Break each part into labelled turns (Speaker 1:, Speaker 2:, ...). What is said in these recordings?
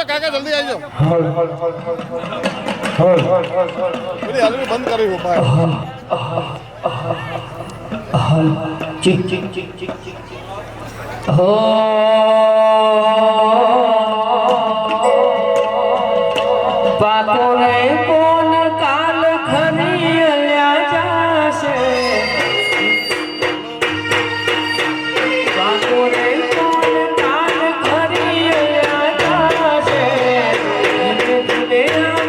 Speaker 1: કાકા જલ્દી આવી જાઓ બંધ કરી
Speaker 2: પાકોને કોણ કાલ ખરી જાશે પાકોને કોણ કાલ ખરી જાશે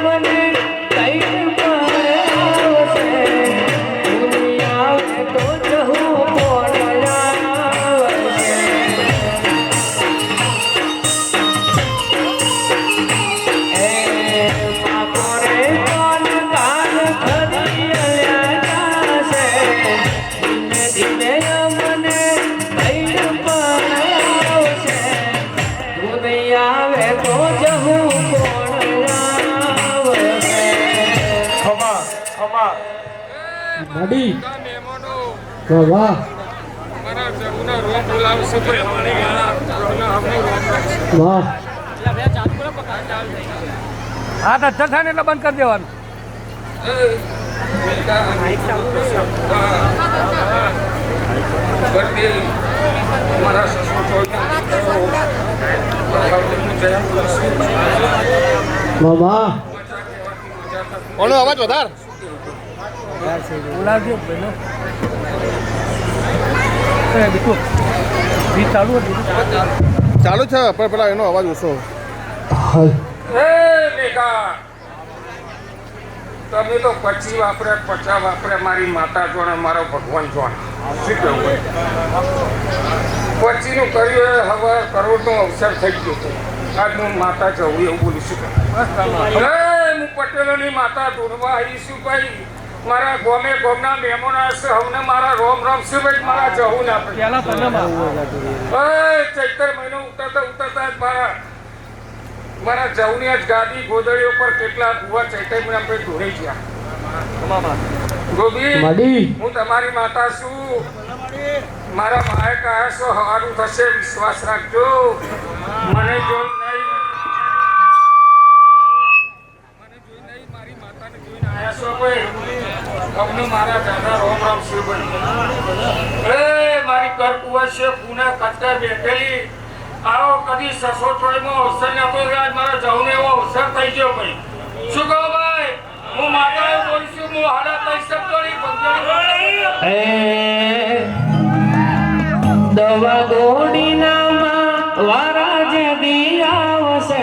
Speaker 2: મને કઈ પડશે દુનિયા તો જહું કોણ
Speaker 3: Nadi, વાહ વાહ
Speaker 4: હા તો ચઠાને એટલે બંધ કરી દેવાનું
Speaker 3: વાહ
Speaker 1: કોનો અવાજ વધાર
Speaker 4: બોલાવજો પેલો ચાલુ
Speaker 1: ચાલુ છે પણ પેલા એનો અવાજ ઓછો
Speaker 5: તમે તો પછી વાપરે પચા વાપરે મારી માતા જોણે મારો ભગવાન જોણે શું કહેવું પછીનું કર્યું હવે કરોડનો અવસર થઈ ગયો છે આજ હું માતા જવું એવું બોલીશું હું પટેલોની માતા ધૂળવા આવીશું ભાઈ મારા ગોમે ગોમના મહેમાનો હશે હમને મારા રોમ રોમ છે ભાઈ મારા જવું ના પડે ચૈતર મહિનો ઉતરતા ઉતરતા જ મારા જવની જ ગાદી ગોદડીઓ પર કેટલા ભૂવા ચૈતર મહિના પર ધોઈ ગયા ગોબી હું તમારી માતા છું મારા માએ કહે છો સારું થશે વિશ્વાસ રાખજો મને જોઈ નહીં મારી માતાને જોઈને આવ્યા છો ભાઈ અમને મારા દાદા રોમ રામ શિવભાઈ મારી કરકુવા છે પુના કચ્છા બેઠેલી આવો કદી સસો થોડીમાં અવસર નતો આજ મારા જવું એવો અવસર થઈ ગયો ભાઈ શું કહો ભાઈ હું માતા બોલીશું હું હાડા પૈસા કરી
Speaker 2: દવા ઘોડીનામાં વારા જે દિયાવશે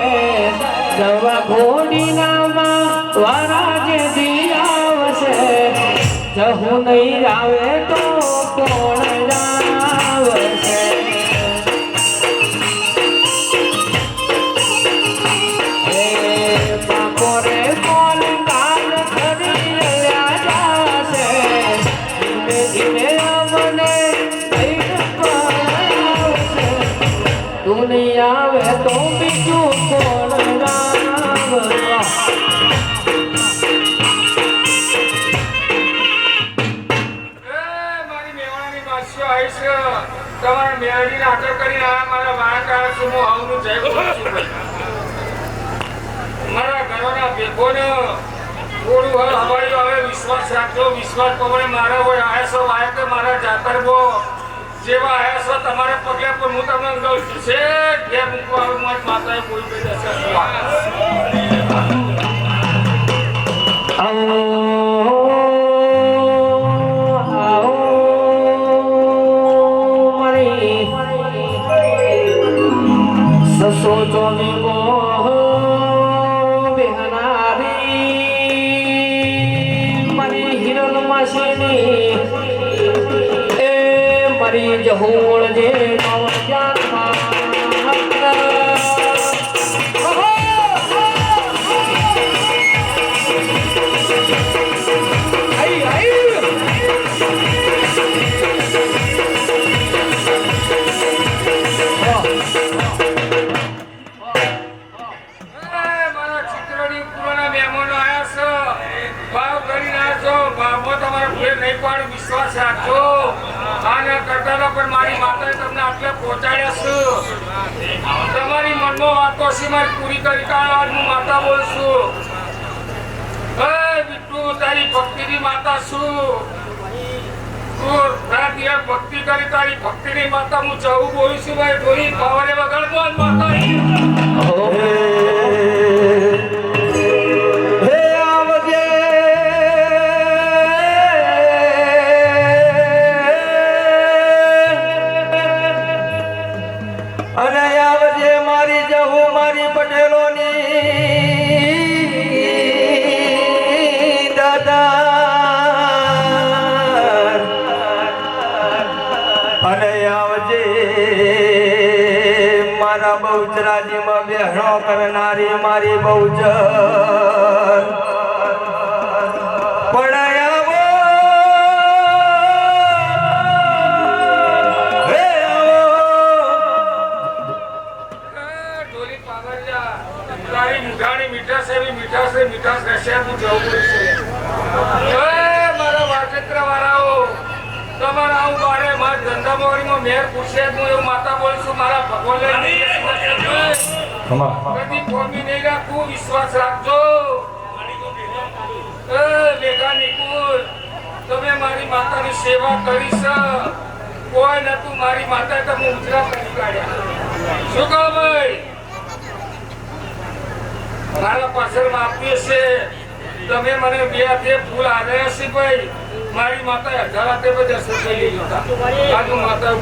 Speaker 2: દવા ઘોડીનામાં વારા જે દિયાવશે જહું નહીં આવે તો કોણ આવશે પાકોરે કોણ કાલ ખરી જાશે ધીમે ધીમે મને દુનિયા આવે તો બીજું કોણ
Speaker 5: મારી મેવાણાની માસીઓ આવી છે તમારા મેળવીને આદર કરીને મારા વાંક આવ્યા છું હું આવનું જય બોલું છું મારા ઘરોના ભેગોને થોડું હવે હવે વિશ્વાસ રાખજો વિશ્વાસ પ્રમાણે મારા હોય આવ્યા છો વાય કે મારા જાતરબો જેવા આવ્યા છો તમારે પગલે પર હું તમને અંગલ છે ઘેર મૂકવા આવું મારી માતાએ કોઈ બે દશા
Speaker 2: સસો જોની ગો બેહનારી મારી હિરણ માસીની એ મારી જહોળ જે નવ જાતમાં
Speaker 5: પુરાના મહેમાનો આયા છે ભાવ કરીને આવ્યા છો ભાવમાં તમારે ભૂલ નહીં પાડું વિશ્વાસ રાખજો આના કરતા પણ મારી માતાએ તમને આટલે પહોંચાડ્યા છે તમારી મનમાં વાતો છે મારી પૂરી કરી કાઢવા હું માતા બોલું છું હે બિટ્ટુ તારી ભક્તિની માતા છું ભક્તિ કરી તારી ભક્તિની માતા હું જવું બોલું છું ભાઈ ઢોલી પાવરે વગર માતા
Speaker 2: અને આવજે મારી જહુ મારી પટેલોની દાદા અને આવજે મારા બહુચરાજીમાં બેહણો કરનારી મારી બહુચર પડાયા મીઠાશ રહેશે હું જવું પડશે મારા વાચેત્ર વાળાઓ તમારા આવું બારે મારા ધંધામાં મેર પૂછે હું એવું માતા બોલું છું મારા ભગવાન કદી કોમી નહીં રાખવું વિશ્વાસ રાખજો મેઘા નિકુલ તમે મારી માતાની સેવા કરી છે કોઈ નતું મારી માતાએ તમે ઉજરા કરી કાઢ્યા શું કહો ભાઈ મારા પાછળમાં આપીએ છે તમે મને બે હાથે ફૂલ આવ્યા છે ભાઈ મારી માતા 1000 હાથે બધા દર્શન લઈ જતા આજુ માતા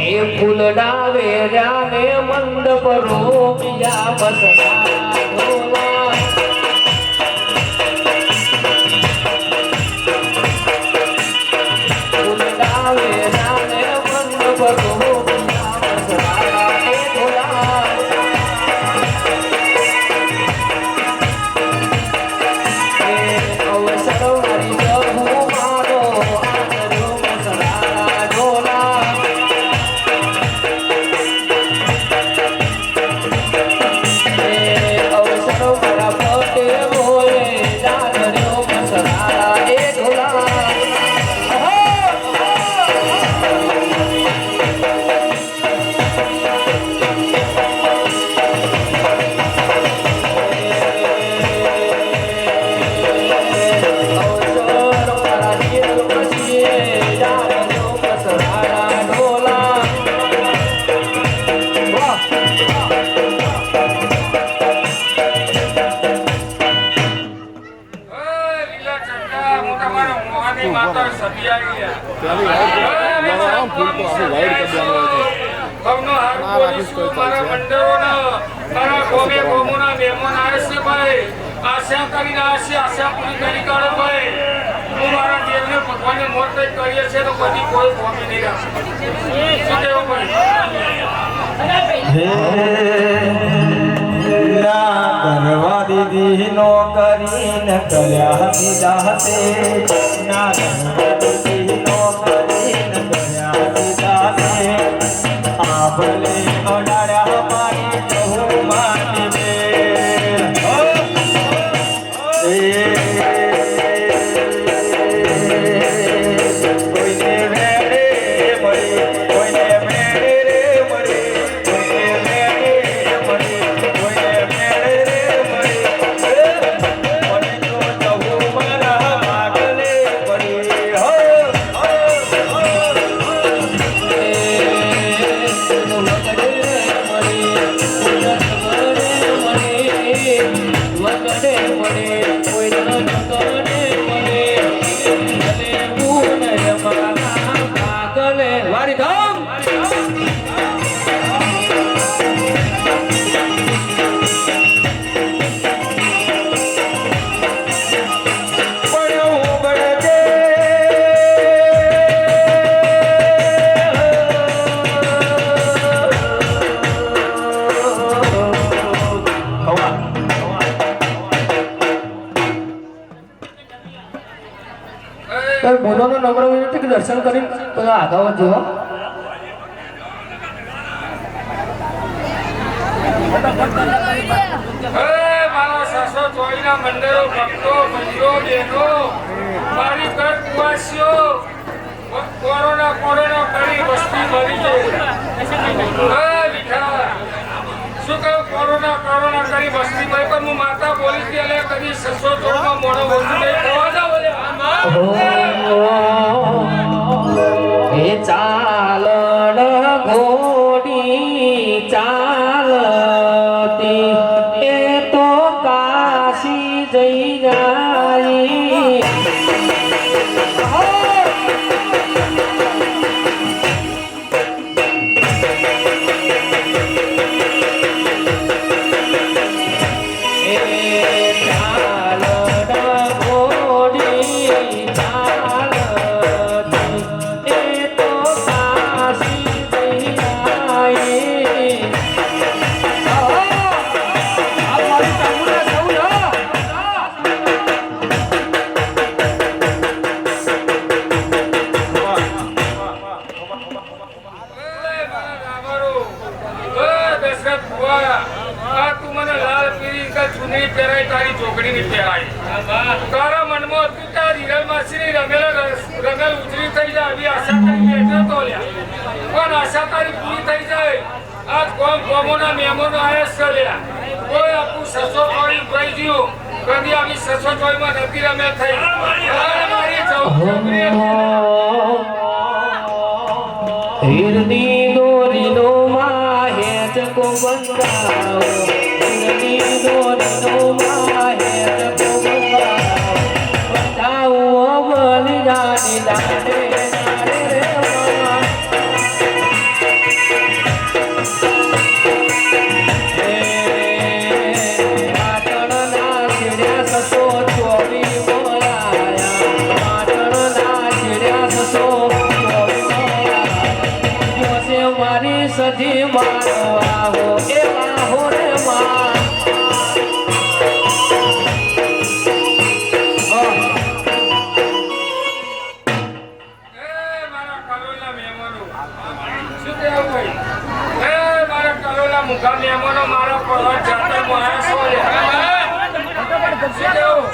Speaker 2: એ ફૂલડા વેર્યા ને મંડપ રોપ્યા બસના આશા કરીને આશા પૂરી કરી કાઢો ભાઈ હું મારા દેવને ભગવાનને મોત કરીએ છીએ તો બધી કોઈ કોમી નહીં રાખશે શું કેવું ભાઈ
Speaker 6: કરવા દીધી નો કરીને કર્યા દીધા હતે ના કરવા દીધી નો કરીને કર્યા દીધા હતે આ ભલે અડાડ્યા મારી જહુ મારી કોઈને વેડે મળી કોઈને વેડે રે મળી કોઈને વેડે મળી કોઈને વેડે રે મળી મને તો જહુ મારા આગલે પડી હો
Speaker 2: વાડી ધામ બોલોનો નમ્ર વિનંતી કે દર્શન કરી બધા આગળ વધજો મારા સાસો ચોઈના મંદિરો ભક્તો ભાઈઓ બહેનો મારી ઘર કુવાસીઓ કોરોના કરી વસ્તી મરી ગઈ શું કહ્યું કોરોના કરી વસ્તી મરી પણ હું માતા બોલી હતી એટલે કદી 614 મોડો ઓછું નહીં થવા જાવ
Speaker 3: એ ચાલણ ઘોડી ચાલતી એ તો કાશી જઈ જાય તારા મનમાં હતું ત્યાં રીરલ માસી રમેલ ઉજળી થઈ જાય આવી આશા કરી બેઠો તો લ્યા પણ આશા તારી પૂરી થઈ જાય આજ ગોમોના મહેમાનો આયા છે લ્યા કોઈ આખું 624 ઉભરાઈ ગયું કદી આવી 624 માં નથી રમેલ થઈ મારી હિરની દોરીનો માહેજ કો બંધાવો હિરની દોરીનો માહેજ કો બંધાવો બલી જાની દાડે નારે રે મામા પાટણના છેડ્યા 624 બોલાયા પાટણના છેડ્યા 624 મારી સધી મારો આવો એ આહો રે માં
Speaker 2: મારા કલોલના મહેમાનો શું કહેવું ભાઈ મારા કલોલના મુખા મહેમાનો મારા પર્વત જાતરમાં આવ્યા છો શું કહેવું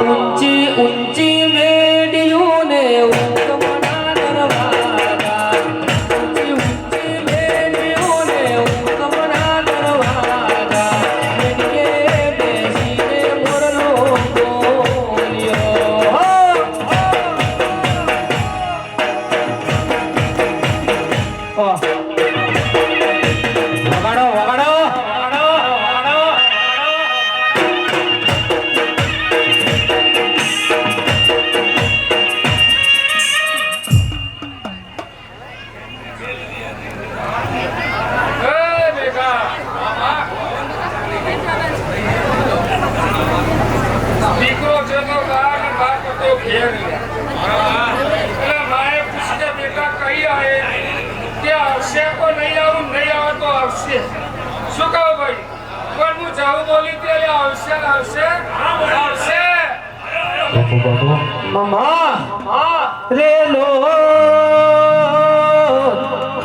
Speaker 3: ઊંચી ઊંચી મેડિયું ને ઉકમના દરવાજા ઊંચી ઊંચી મેડિયું ને ઉકમના દરવાજા મેડીએ બેસીને મોરલો બોલ્યો વગાડો વગાડો
Speaker 2: દીકરો છે તો બાર બાપ તો ઘેર એટલે માએ પૂછીને બેટા કઈ આવે કે આવશે તો નહીં આવું નહીં આવે તો આવશે શું કહું ભાઈ પણ હું જાઉં બોલી તે આવશે ને આવશે આવશે
Speaker 3: મમ્મા રે લો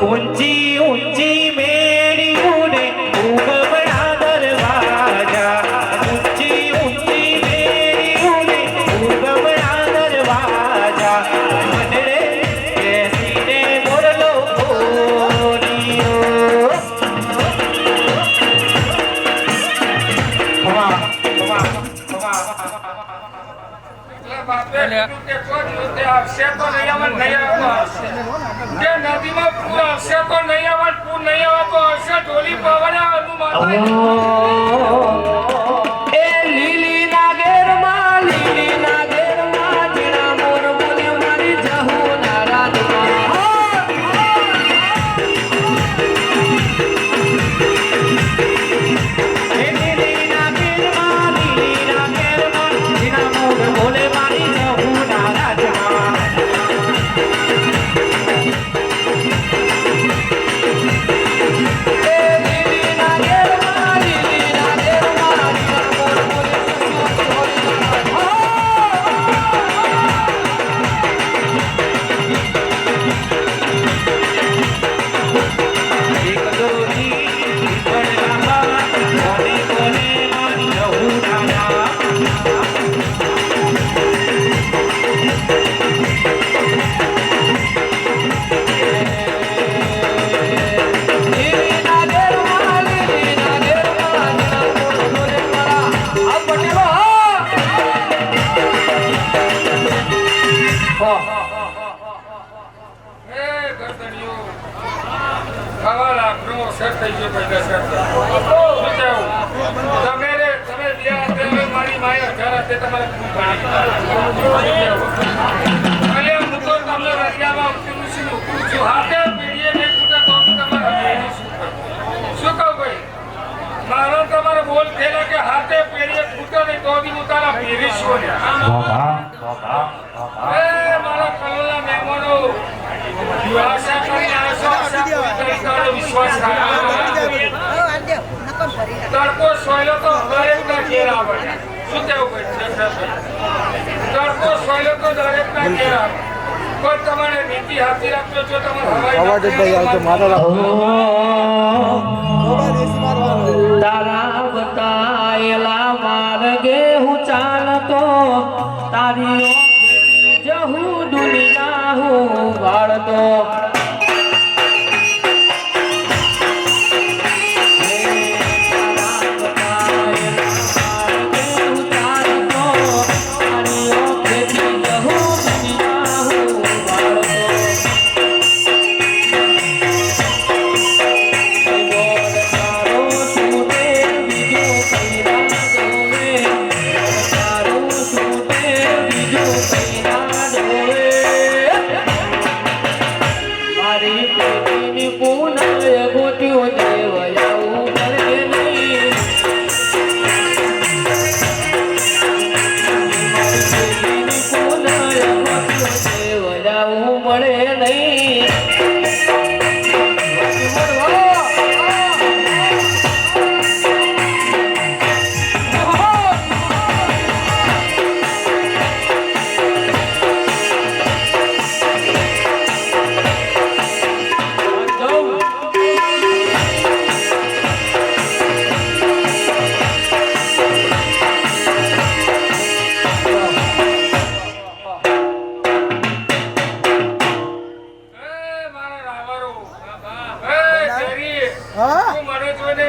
Speaker 3: ઊંચી ઊંચી મેડિયું ને ઉગમણા દરવાજા ઊંચી ઊંચી મેડિયું ને ઉગમણા દરવાજા મંડળે બેસીને મોરલો બોલ્યો
Speaker 2: એટલે બાપે કીધું કે કોઈ દિવસે આવશે તો નહીં આવે ને નહીં આવે તો આવશે કે નદીમાં પૂર આવશે તો નહીં આવે ને પૂર નહીં આવે તો આવશે ઢોલી પવન આવવાનું માતા
Speaker 3: એ લીલી નાગેરમાં જીણા મોર બોલે મારી જહુ નારાજ
Speaker 2: થઈ ગયો ભાઈ દશરથ. શું કહેવું? તમે મારી માએ 1000 હાથે તમારે પૂરું પાડી. અને હું તો તમને રરિયામાં ઉતરું છું. હાથે પીડીએ નહીં ફૂટે તો બી તમારે હથેળી શું કરું? શું કહું ભાઈ? મારો તમારો બોલ થયેલો કે હાથે પેઢીએ ફૂટો નહીં તો બી હું તારા પેઢી શું મારા કલોલના મહેમાનો આશા કરીને આવશો. આશા પૂરી કરી તમારો વિશ્વાસ રાખો. તડકો સોયલો તો દરેકના ઘેર આવે. શું કહેવું ભાઈ? તડકો સોયલો તો દરેકના ઘેર આવે. પણ તમારે નીતિ હાથી રાખજો. જો તમારે
Speaker 1: અવાજ જ નહીં આવતો મારો
Speaker 6: તારા બતાયેલા માર્ગે હું ચાલતો તારી જહું દુનિયા હું વાળતો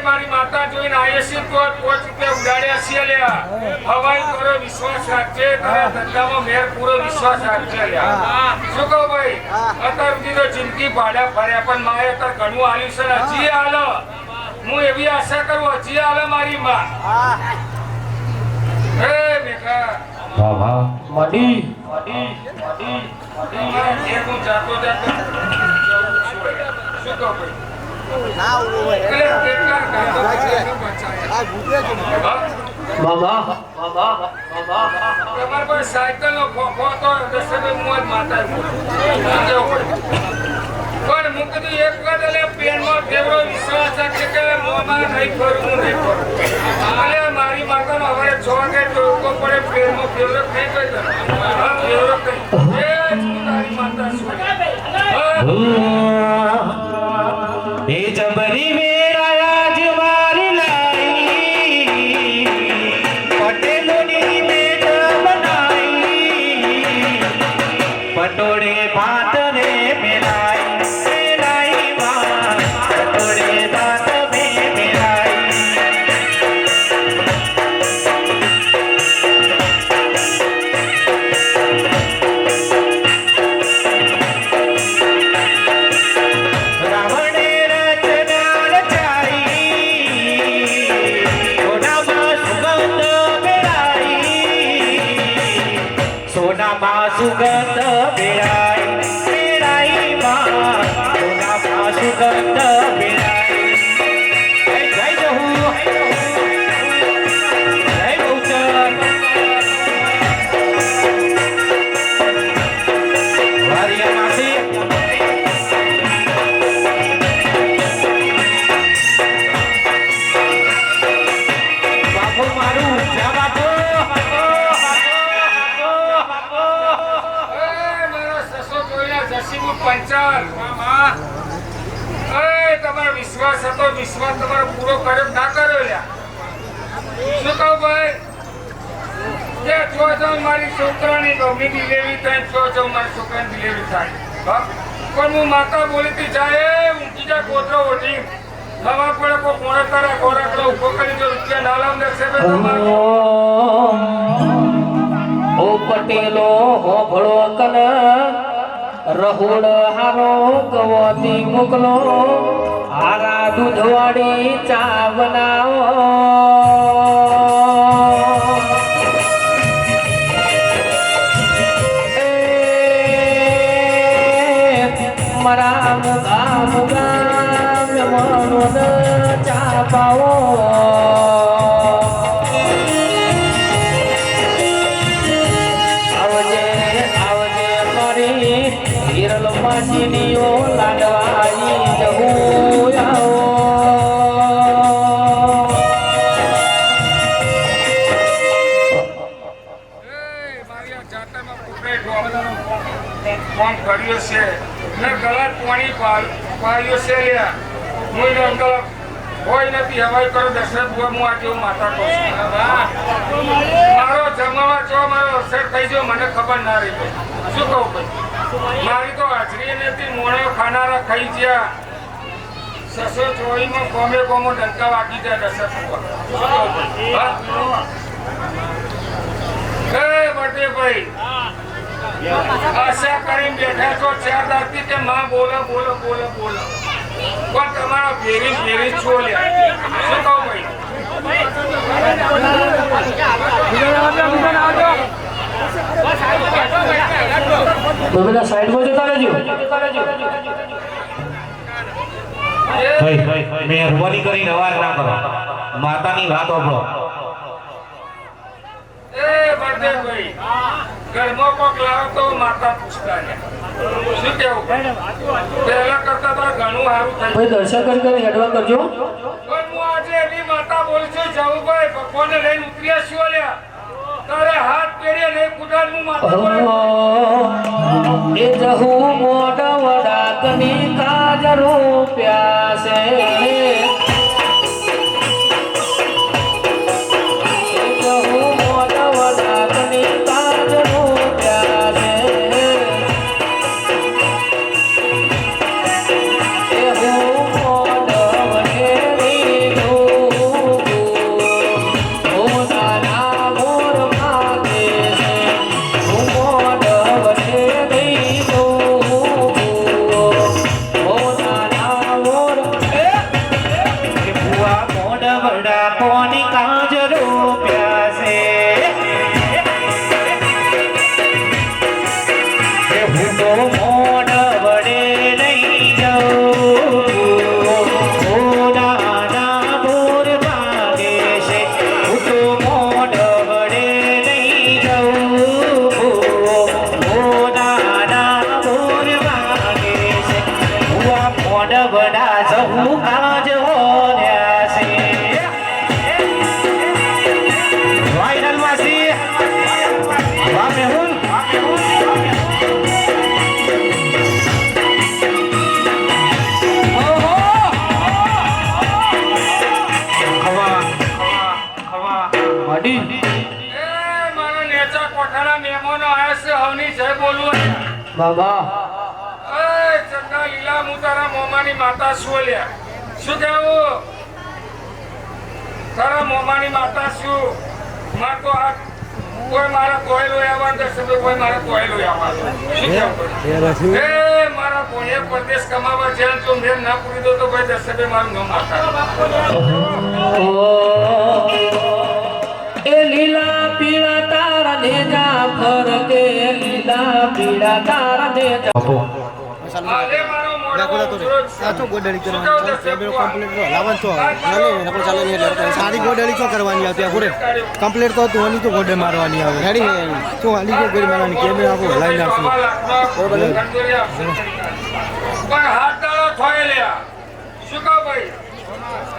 Speaker 2: મારી માતા જોઈને આયસી તો 5 રૂપિયા ઉડાડ્યા છે લ્યા. હવાઈ કરો વિશ્વાસ રાખજે. તારા ધંધામાં મેર પૂરો વિશ્વાસ રાખજે લ્યા. શું કહું ભાઈ? અત્યાર સુધી તો જિંદગી ભાડા ફર્યા પણ માએ અત્યારે ઘણું આલ્યું છે. હજી આલો. હું એવી આશા કરું હજી આલે મારી માં. હે મેઘા
Speaker 6: મડી
Speaker 2: તમારા ઘેર હું જાતો જાતો શું કહું ભાઈ? તમારે કોઈ સાયકલ નો ખોખો હતો પણ હું કીધું એક વખત પેનમાં ફેવરો વિશ્વાસ છે કે મોમાં નહીં ફરું હું નહીં ફરું. અને મારી માતાનો હવે 6 વાગે ટોકો પડે પેનમાં ફેવરો થઈ ગયો. ફેવરો થઈ તારી માતા શું
Speaker 6: એ જબરી વેરાયા જ મારી લાઈ પટેલોની મેટ બનાઈ પટોળે ભાત રે મેલાઈ મેલાઈ માં પટોળે ભાત મે મેલાઈ સુગંધ બેરાઈ બેરાઈ માં સોનામાં સુગંધ બેરાઈ જય જહુ જય બહુચર વારિયામાંથી બાપુ મારું જ્યાં બાપુ
Speaker 2: તમારો વિશ્વાસ હતો. વિશ્વાસ તમારો પૂરો કર્યો ના કર્યો લ્યા. શું કહું ભાઈ? કે જો મારી છોકરાની ગમી ડિલિવરી થાય જો મારી છોકરાની ડિલિવરી થાય પણ હું માતા બોલીથી જાય ઊંચી જાય કોતરો ઓઢી ખબર પડે કોઈ કોણે તારા ખોરાકનો ઉભો કરી જો રૂપિયા ના લાવ દેશે
Speaker 6: ઓ પટેલો હોભળો કન રહોડ હારો ગવતી મોકલો મારા દૂધવાળી ચા બનાવો મારા મુગા મુગા મનોન ચા પાવો આવજે આવજે મારી હિરલ માસીનીઓ લાડવાઈ જવું આવો
Speaker 2: મારી આ જાતરમાં પોતે ફોન કર્યો છે ને ગલત પાણી પાડ્યો છે લ્યા હું એને અંકલ કોઈ નથી હવાઈ કરો દશરથ બુઆ હું આજે હું માતા કહું છું મારો જમવા જો મારો અસર થઈ ગયો મને ખબર ના રહી ભાઈ શું કહું ભાઈ મારી તો હાજરી નથી મોણો ખાનારા ખાઈ ગયા સસો ચોવીમાં કોમે કોમો ડંકા વાગી જાય દશરથ બુઆ શું કહું ભાઈ હે બર્થડે ભાઈ આશા કરીને બેઠા છો 4 દાખી કે માં બોલો બોલો બોલો બોલો પણ તમારા ફેરી છો લ્યા શું કહું ભાઈ
Speaker 6: તો બધા સાઈડમાં જતા રહેજો
Speaker 7: મહેરબાની કરીને અવાજ ના કરો માતાની વાત સાંભળો
Speaker 2: એ બર્થડે ભાઈ ઘરમાં કોક લાવો તો માતા પૂછતા શું કેવું પહેલા કરતા તો ઘણું સારું થયું
Speaker 6: ભાઈ દર્શન કરી હેડવા કરજો
Speaker 2: પણ હું આજે એની માતા બોલું છું જવું ભાઈ ભગવાનને લઈને ઉતર્યા છું લ્યા તારે હાથ પેરીએ નહીં કુદાડનું માતા બોલે
Speaker 6: એ જહુ મોઢ વડાકની કાજરો પ્યાસે બાબા
Speaker 2: એ ચંદા લીલા હું તારા મોમાની માતા છું લ્યા શું કહેવું તારા મોમાની માતા છું માર તો આ કોઈ મારા કોયલો આવવાનું દર્શન કોઈ મારા કોયલો આવવાનું શું કહેવું એ મારા કોઈએ પરદેશ કમાવા જ્યાં જો મેં ના પૂરી દો તો ભાઈ દર્શન મારું નામ માતા
Speaker 6: એ લીલા પીળા તારા નેજા ફરકે લીલા પીળા તારા નેજા
Speaker 2: આલે મારો મોઢો
Speaker 1: ગોડળી કરવાની લાવન છો ચાલે નહીં એટલે સારી ગોડળી શું કરવાની આવતી પૂરે કમ્પ્લીટ તો તું તો ગોડે મારવાની આવે રેડી શું હાલી ગયો ગોળી મારવાની કેમે આપો હલાઈ નાખશું
Speaker 2: પણ હાથ દાડો થોય લ્યા શું કહો ભાઈ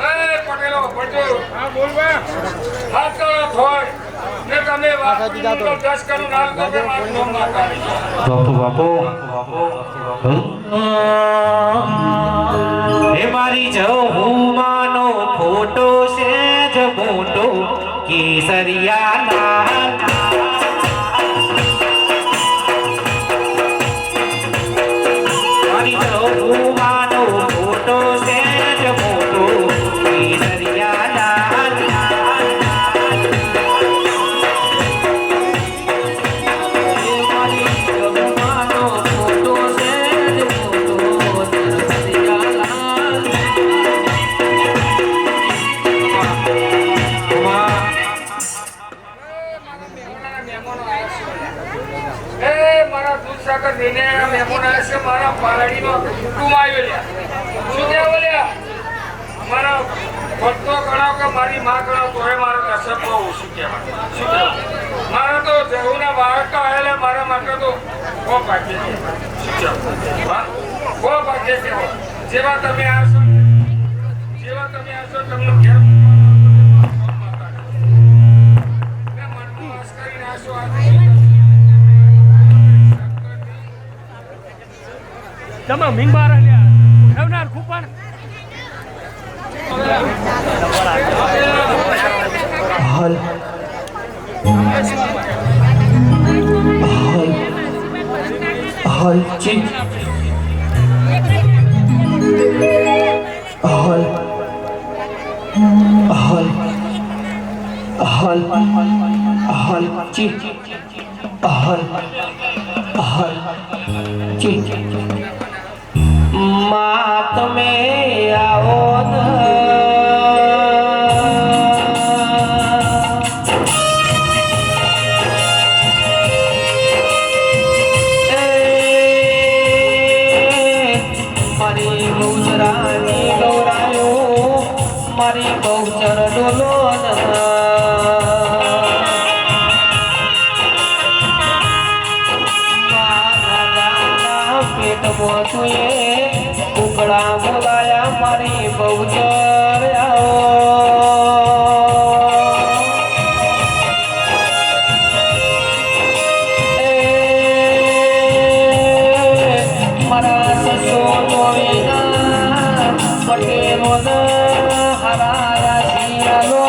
Speaker 2: એ પટેલો પડજો હા બોલ ભાઈ હાથ દાડો થોય ને તમે વાત 10 કરું નાલ તો મારું નામ ના કાઢી
Speaker 7: બાપુ હે મારી જહુમાનો ફોટો છે જ મોટો કેસરિયા લાલ મારી જહુમાનો ફોટો છે જ મોટો કેસરિયા લાલ
Speaker 6: ફોટો છે
Speaker 2: તેને મહેમાન છે મારા પાલડીનો કુટુંબ આવ્યો લ્યા શું કહેવું લ્યા મારા ભક્તો ગણાવ કે મારી માં ગણાવ તોય મારો દશક બહુ ઓછું કહેવાય શું કહેવું મારા તો જહુના બાળક આવેલા મારા માટે તો બહુ ભાગ્ય છે શું કહેવું બહુ ભાગ્ય છે જેવા તમે આવશો તમને ઘેર
Speaker 4: તમે મીંગબાર લ્યા ખૂપણ
Speaker 6: હલ હલ ચી હલ હલ હલ હલ ચી હલ હલ ચી માં તમે આવો મારી બહુચરાની ગૌરાયો મારી બહુચર ડોલો પેટમાં જોઈએ કુકડા બોલાયા મારી બહુચર આવો મારા સસો જોડીના પટેલો હરાયા શિયાલો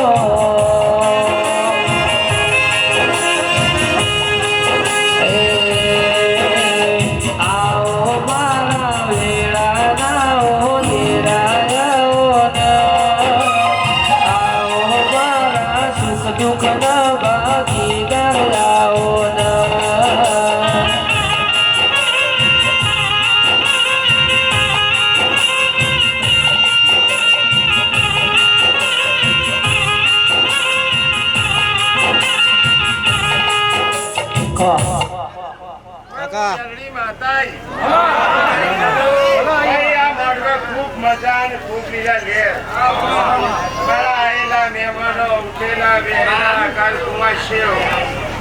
Speaker 1: કાકા
Speaker 2: ખૂબ મજા અને ખૂબ લીલા ઘેર મારા આયેલા મહેમાનો ઉઠેલા વેલા કાલ કુમાર શેવ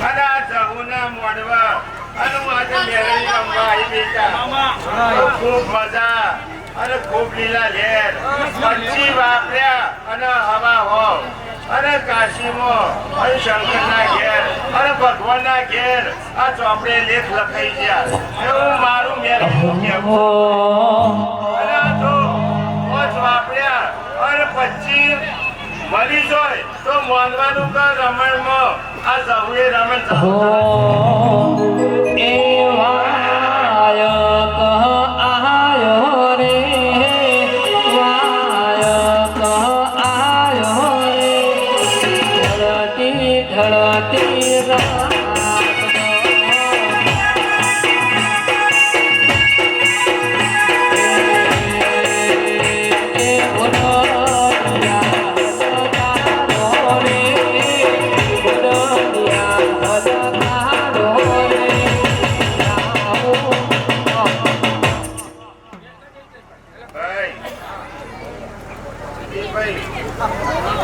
Speaker 2: અને આ જહુના મોડવા અને હું આજે મેળવી રમવા આવી બેટા ખૂબ મજા અને ખૂબ લીલા ઘેર પંછી વાપર્યા અને હવા હો અને કાશીમાં અને શંકરના ઘેર અને ભગવાનના ઘેર આ ચોપડે લેખ લખાઈ ગયા એવું મારું મેળવું કહેવું અને આ તો મોજ વાપર્યા અને પછી મરી જોય તો મોનવાનું કે રમણમાં આ જહુએ રમણ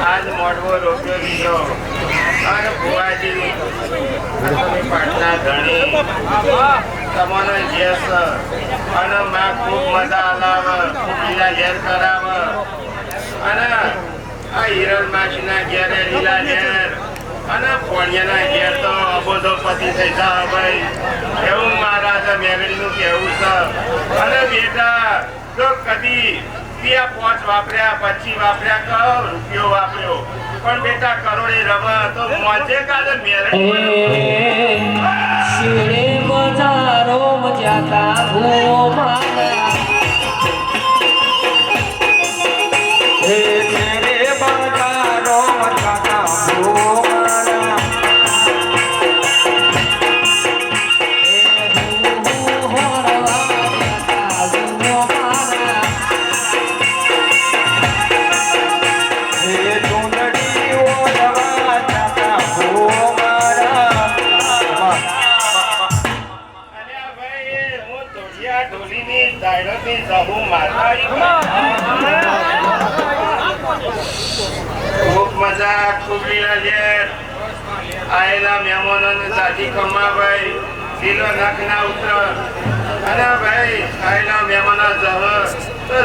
Speaker 2: આજ મોડવો રોક્યો લીધો અને ભુવાજી પાટના ધણી તમારો જેસ અને માં ખૂબ મજા હલાવે ખૂબ લીલા ઘેર કરાવે અને આ હિરણ માસીના ઘેરે લીલા ઘેર અને પોણિયાના ઘેર તો અબોધો પતિ થઈ જા ભાઈ એવું મારા મેગડીનું કહેવું છે અને બેટા જો કદી પાંચ વાપર્યા પછી વાપર્યા કહો રૂપિયો વાપર્યો પણ બેટા કરોડે રવા તો મોજે કાલે
Speaker 6: શિરે બજારો મજાતા ભૂમાના હે શિરે બજારો મજાતા ભૂમાના
Speaker 3: લેર આયેલા મહેમાનોને સાજી કમાભાઈ શીલો નખ ના ઉતર અને ભાઈ આયેલા મહેમાનો તો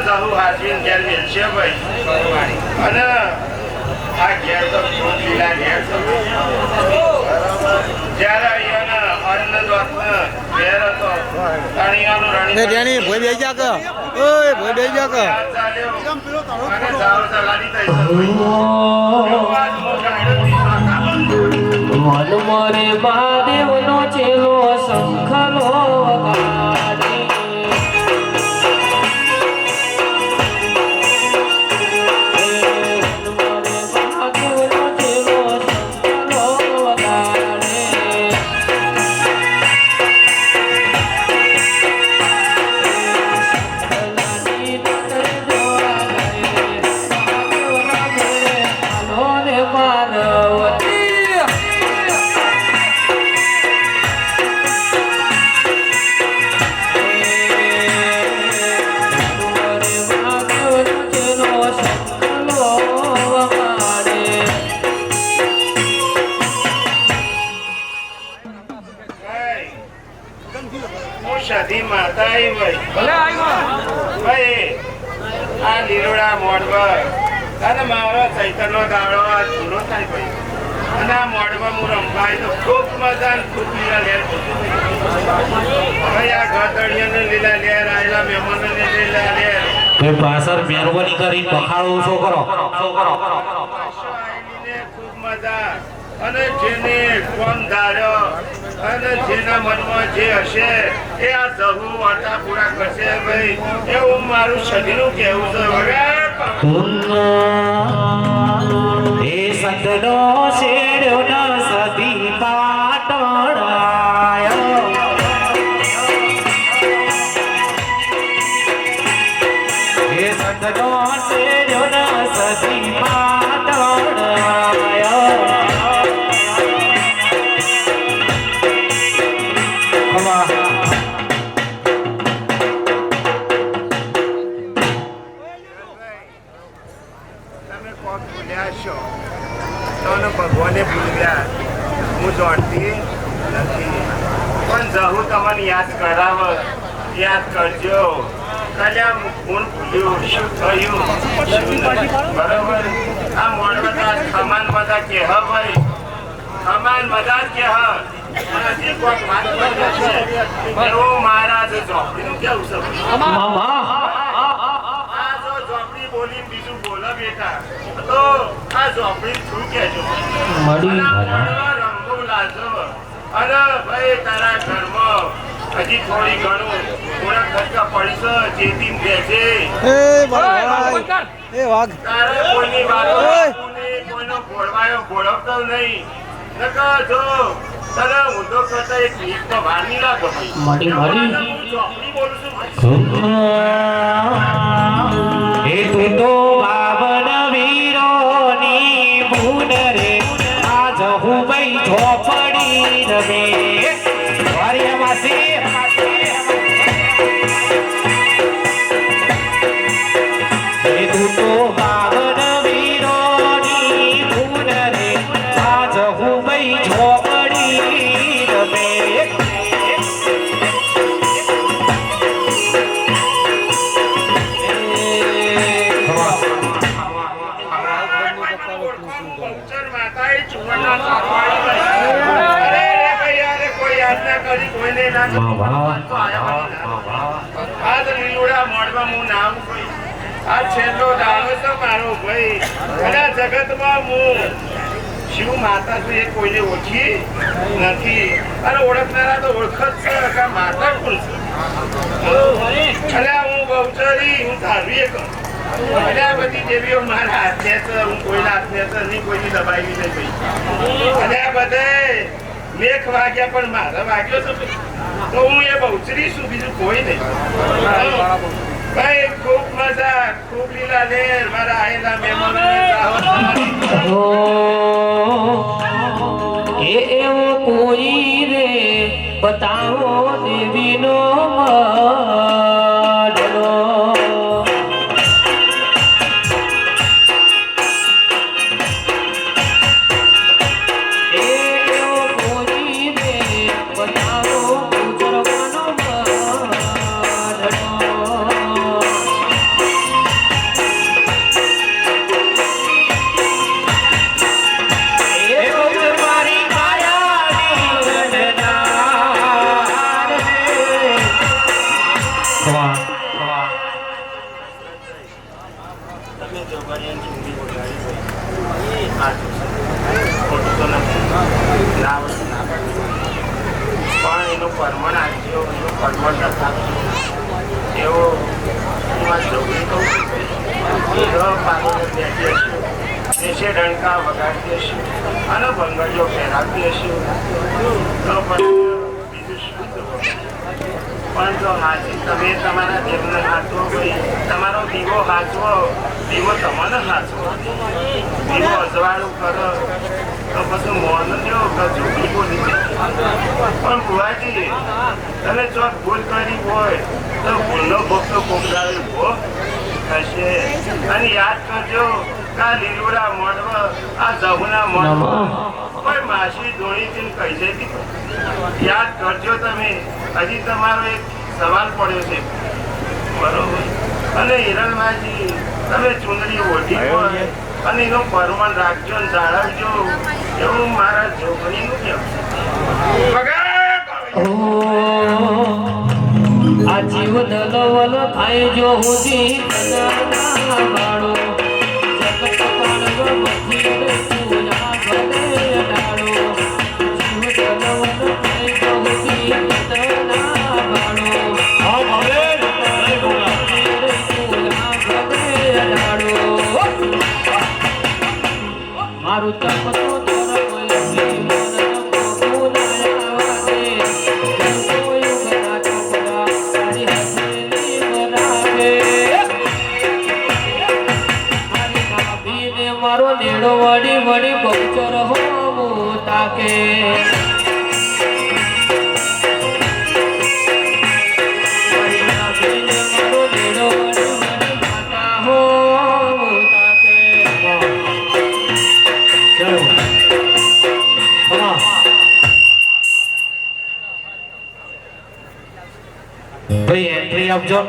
Speaker 3: જહુ હાથવીને ઘેર મેળશે ભાઈ અને આ ઘેર તો લીલા ઘેર તો જ્યારે અહીંયાના અન્ન દ્વાતને ઘેર હતો તણિયાનું
Speaker 1: ને ત્યાંની ભોય બેસી જા કે ઓય ભોય બેસી જા કે
Speaker 3: અને જાવ ચલાડી દઈશ
Speaker 6: મન મરે મહાદેવનો ચેલો શંખનો વગાડે.
Speaker 3: સધી માતા આવી ભાઈ આ લીલોડા મોડવા અને મારો ચૈતરનો દાડો આ પૂરો થાય ભાઈ અને આ મોડવા હું રમવાય તો ખૂબ મજા ને ખૂબ લીલા લેર ભાઈ આ ગધડીઓને લીલા લેર આવેલા મહેમાનોને લીલા લેર
Speaker 7: પાછળ મહેરબાની કરી પખાડો ઓછો કરો
Speaker 3: ખૂબ મજા અને જેને કોણ ધાર્યો અને જેના મનમાં જે હશે એ આ જહુ વાર્તા પૂરા કરશે ભાઈ એવું મારું સદીનું કહેવું છે.
Speaker 7: એ સંતનો શેડ્યો ન સદી પાટણાયો એ સંતનો શેડ્યો ન સદી પાટણાયો
Speaker 3: તમે કોક ભૂલ્યા છો તો ભગવાને ભૂલ્યા હું દોડતી નથી પણ જહુ તમને યાદ કરાવ યાદ કરજો કલ્યા કોણ ભૂલ્યું શું થયું બરોબર આ મોડવા ખમાન બધા કે ભાઈ ખમાન બધા કે મહારાજ ઝોપડીનું કેવું છે ઝોપડી બોલી બીજું બોલો બેટા તો આ ઝોપડી શું કેજો રંગો લાજો અને ભાઈ તારા ઘરમાં હજી થોડી ઘણું થોડા ખર્ચા પડશે જેથી બેસે
Speaker 1: એ વાઘ
Speaker 3: તારે કોઈની વાતો કોઈનો ઘોડવાયો ઘોડવતો નહીં નકર જો તને ઊંધો કરતા એક મિનિટમાં વાર નહીં લાગો
Speaker 6: મળી
Speaker 3: ચોકડી બોલું છું
Speaker 7: એ તું તો બાવન વીરોની ભૂન રે આજ હું ભાઈ ઝોપડી રમે વારિયામાંથી એ તું તો બાવન વીરોની ભૂન રે આજ હું ભાઈ ઝોપડી રમે
Speaker 3: આ છેલ્લો દાડો છે મારો ભાઈ અને આ જગતમાં હું શિવ માતા છું એ કોઈને ઓળખી નથી અને ઓળખનારા તો ઓળખ જ છે કે માતા કોણ છે અને હું બહુચરી હું ધારવી કરું અને આ બધી દેવીઓ મારા હાથે છે હું કોઈના હાથે છે નહીં કોઈની દબાવી નહીં ભાઈ અને આ બધે મેઘ વાગ્યા પણ મારા વાગ્યો છે તો હું એ બહુચરી છું બીજું કોઈ નહીં ભાઈ ખૂબ મજા ખૂબ લીલા લેર મારા આયેલા મહેમાનો
Speaker 6: એવો કોઈ રે બતાવો દેવીનો મડલો
Speaker 3: એનું પરમણ આપજો, એનું પરમણ રખાવજો. એવો છોકરી કહું પાડીને બેઠી હશું, દેશે ડંકા વગાડી દેશું અને બંગડીઓ પહેરાવી દેશું તો બીજું શું પણ જો હાજી તમે તમારા દેવને હાચવો ભાઈ, તમારો દીવો હાચવો, દીવો તમને હાચવો, દીવો અજવાળું કરો તો પછી મોન જો છોકરી બોલી પણ બુવાજી તમે ચોક ભૂલ કરી હોય તો ભૂલનો ભોગ તો કોકડાવી ઉભો થશે. અને યાદ કરજો આ લીલુડા મોઢવ આ જહુના મોઢવ કોઈ માસી ધોળીથી કહી જતી. યાદ કરજો તમે. હજી તમારો એક સવાલ પડ્યો છે બરોબર. અને હિરણમાજી તમે ચૂંદડી ઓઢી હોય અને એનું પરમાણ રાખજો ને જાળવજો એવું મારા છોકરીનું કહેવું.
Speaker 8: આ જીવ દલવલ થાય જો હુધી બાળો જગત પાણવ મથી પૂજા કરે ડાળો. જીવ દલવલ થાય જો હુધી બાળો પૂજા કરે ડાળો. મારું તપ તો ધર્મ લખી મન મારો નેડો વળી વળી બગચર હો તાકે. મારો નેડો વળી વળી માતા હો તાકે.
Speaker 7: ભાઈ એન્ટ્રી આપજો.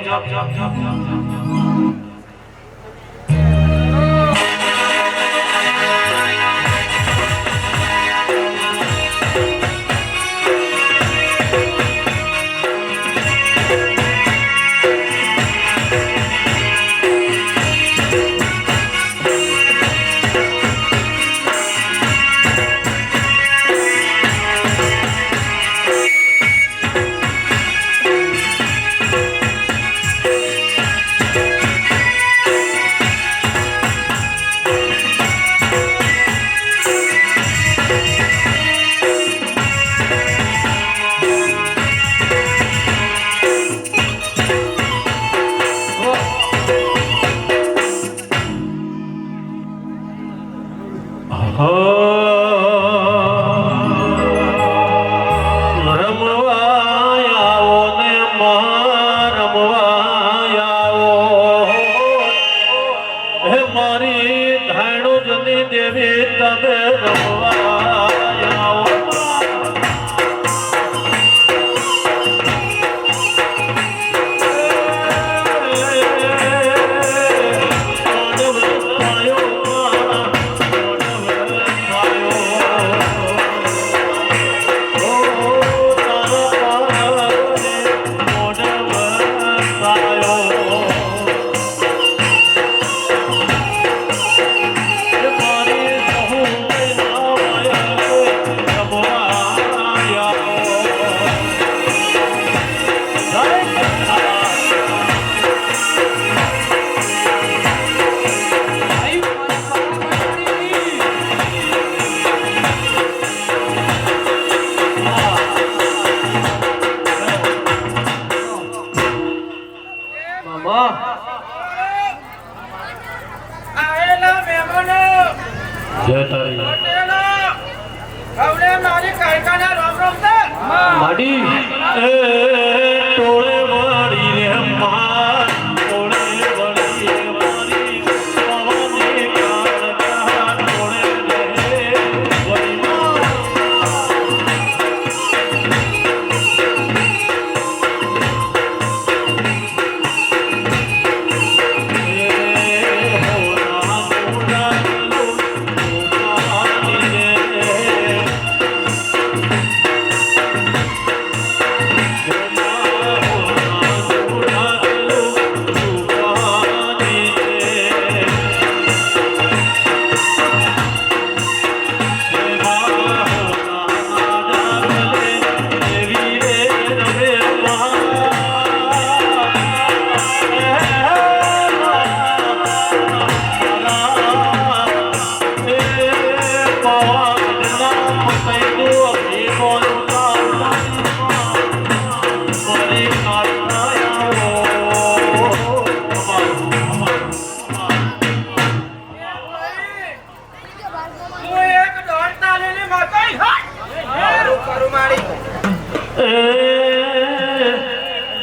Speaker 8: માડી ટોળે વાળી રે મા ટોળે વાળી મારી પવને કાળકા ટોળે રે વળી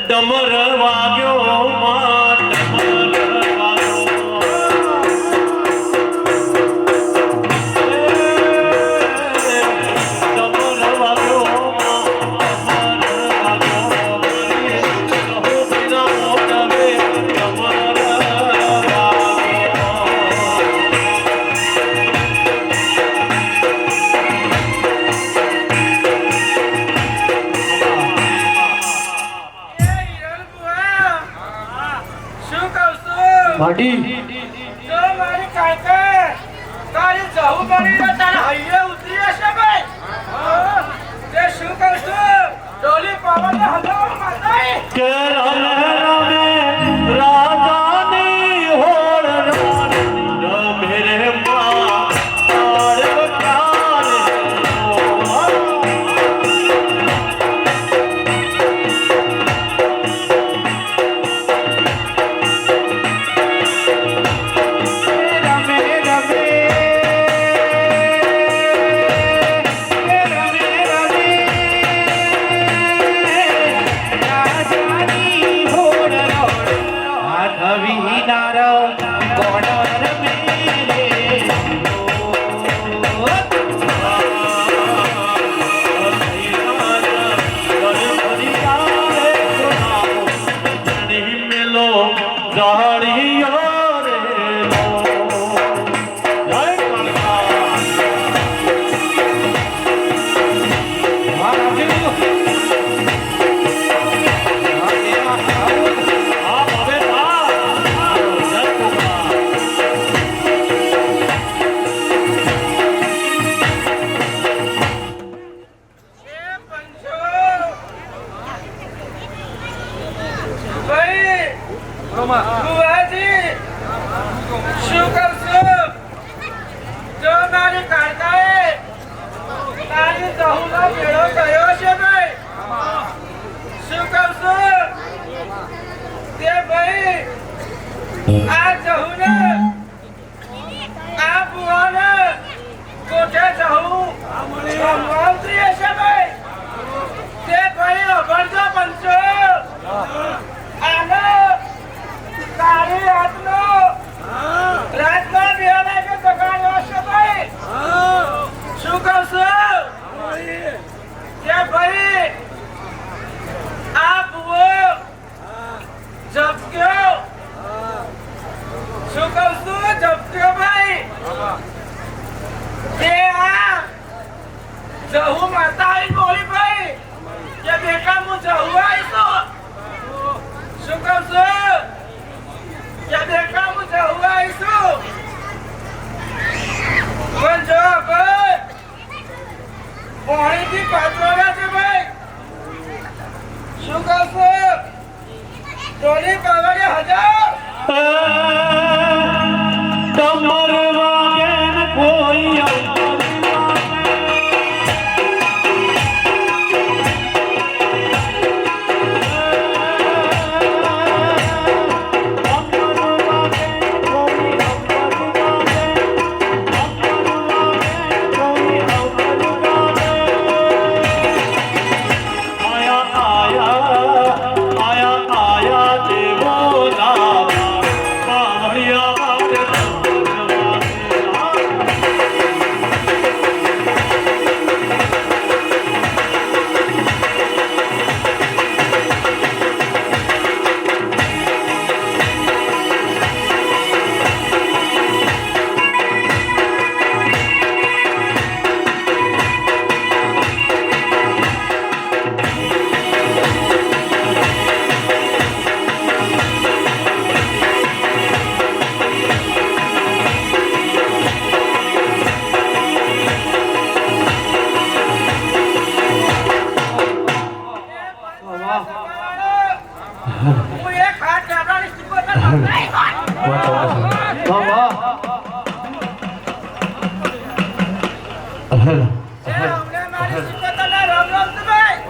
Speaker 4: ડમર વાગ્યો માં ડમર વાગ્યો ડમર વાગ્યો માં ડમર વાગ્યો કહો બિના મોટવે ડમર
Speaker 1: માડી
Speaker 3: જો મારી કાકા તારી જહુ બની તારા હૈયે ઉતરી હશે ભાઈ તે શું કરશું ડોલી પાવન હજાર માતાઈ
Speaker 4: કે રમે રમે રાજાની હોળ રમે રે માં તારે પ્યાર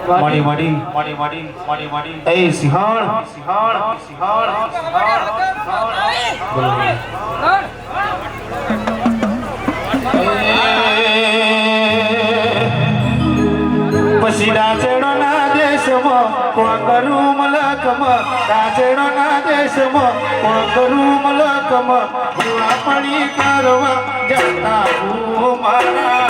Speaker 7: માડી માડી માડી માડી માડી માડી એ સિંહાણ સિંહાણ સિંહાણ સિંહાણ પછી ડાચેડોના દેશમાં કોણ કરું મલકમાં ડાચેડોના દેશમાં કોણ કરું મલકમાં આપણી કરવા જતા હું મારા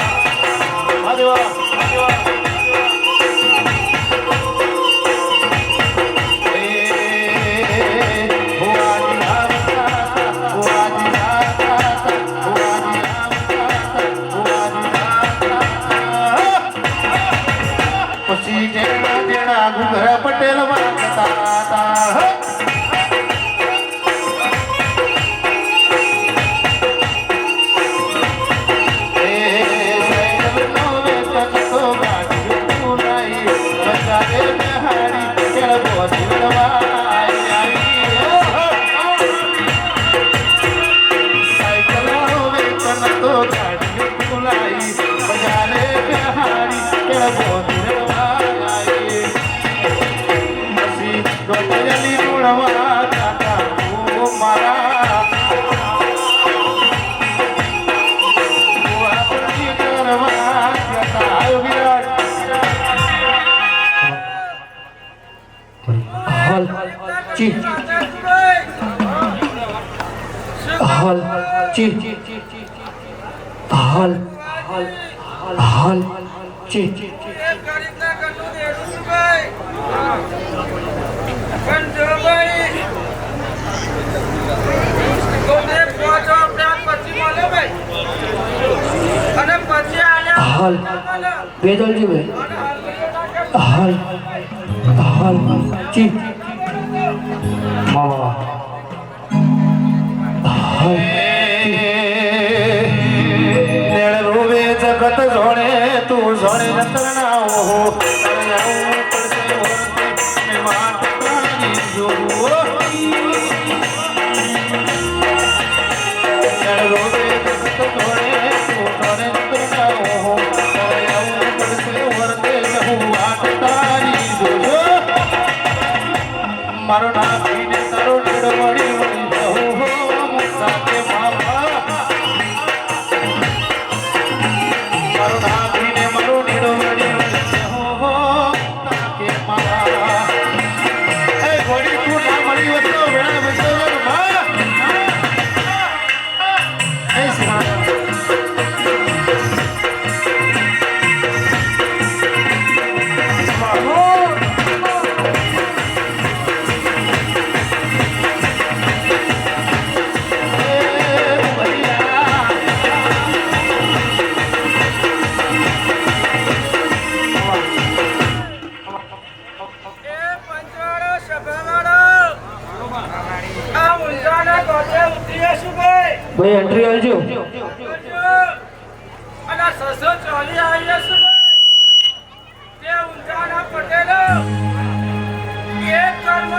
Speaker 7: પછી જેણા જેણા ઘુઘરા પટેલ વાગતા હતા
Speaker 8: વેદલજી ભાઈ હાલ હાલ જી મામા હાલ
Speaker 7: નેળ રોવે જગત જોણે તું જોણે નતર ના હો મારો નાખીને તારો નેડો વળી વળી જહો સાથે મામા મારો નાખીને મારો નેડો વળી વળી જહો તાકે મામા એ ઘોડી તું ના મળી હોત તો વેળા બચો મા એ સિંહા
Speaker 8: ભાઈ એન્ટ્રી આવજો
Speaker 3: અને સસો ચોલી આવી છે તે ઊંચાના પટેલ એક કર્મ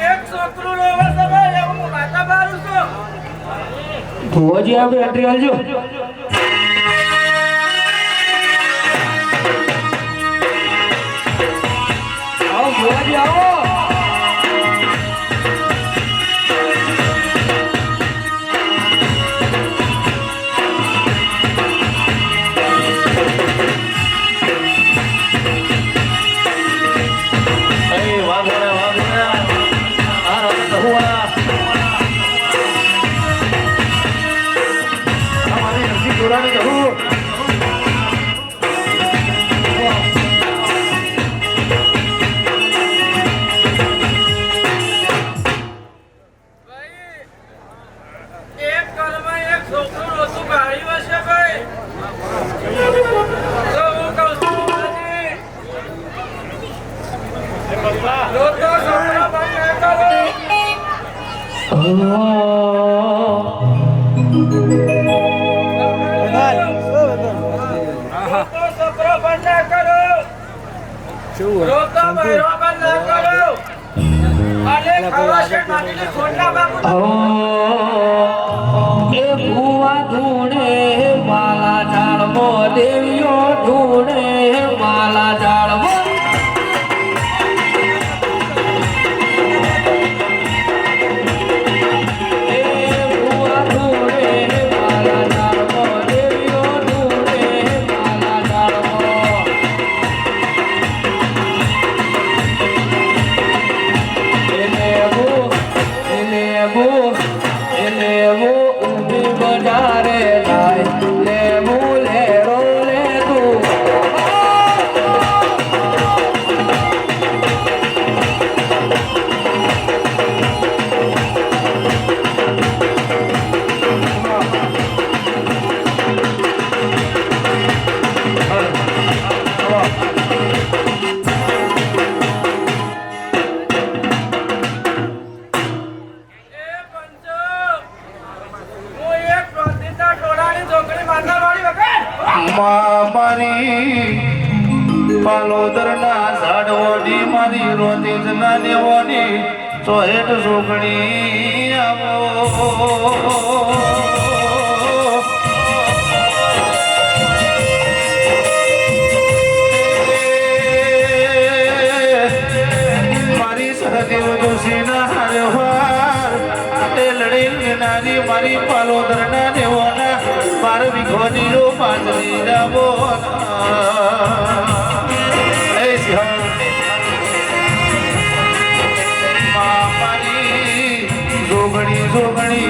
Speaker 3: એક છોકરું લોવે છે ભાઈ હું માતા બારું છું
Speaker 8: ભુવાજી આપણે એન્ટ્રી આવજો આવો ભુવાજી આવો એ ભુવા ધૂણે માલા ઝાડમો દેવીઓ ધૂણે માલા ઝાડમો
Speaker 7: પાલોદરના ઝાડવોની મારી રોતી જ ના દેવાની ચોહેટ સોગણી આવો દેવ જોશીના હારવાર એ લડી લેનારી મારી પાલોદરના દેવોના 12 વીઘોની રો પાછળી જાવો એ સિંહ મારી જોગણી જોગણી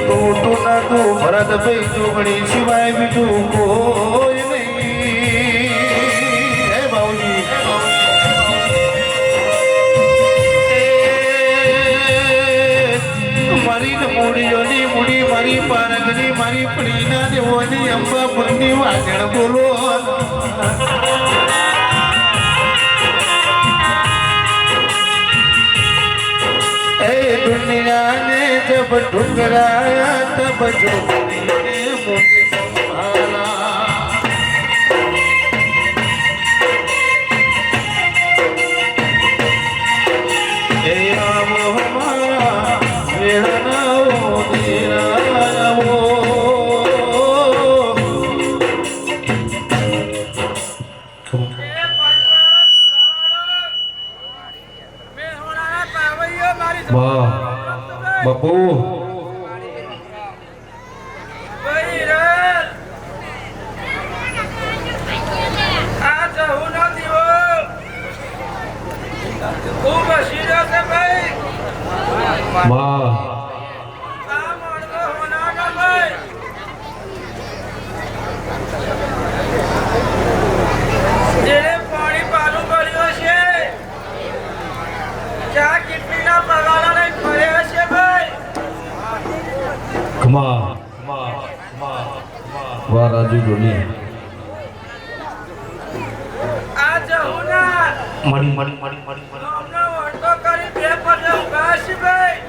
Speaker 7: તું ના તું ભરતભાઈ જોગણી સિવાય બીજું કોઈ નહીં હે બાઉજી મારી મૂડીઓની મૂડી મારી પારગની મારી પડીના દેવોની અંબાપુરની વાગણ બોલો એ દુનિયાને જબ ઠુકરાયા તબ જોગણીને મોગે સંભાળા એ આવો હમારા વેહનાઓ દેરાવો બાપુ
Speaker 3: જેને પાણી પાલું કર્યું છે ચા કેટલીના પગાલા લઈને ફર્યા છે ભાઈ
Speaker 7: વાહ રાજુ ડોલી
Speaker 3: આ જહુના
Speaker 7: મળી
Speaker 3: અમને વળતો કરી બે પગે ઉભા છે ભાઈ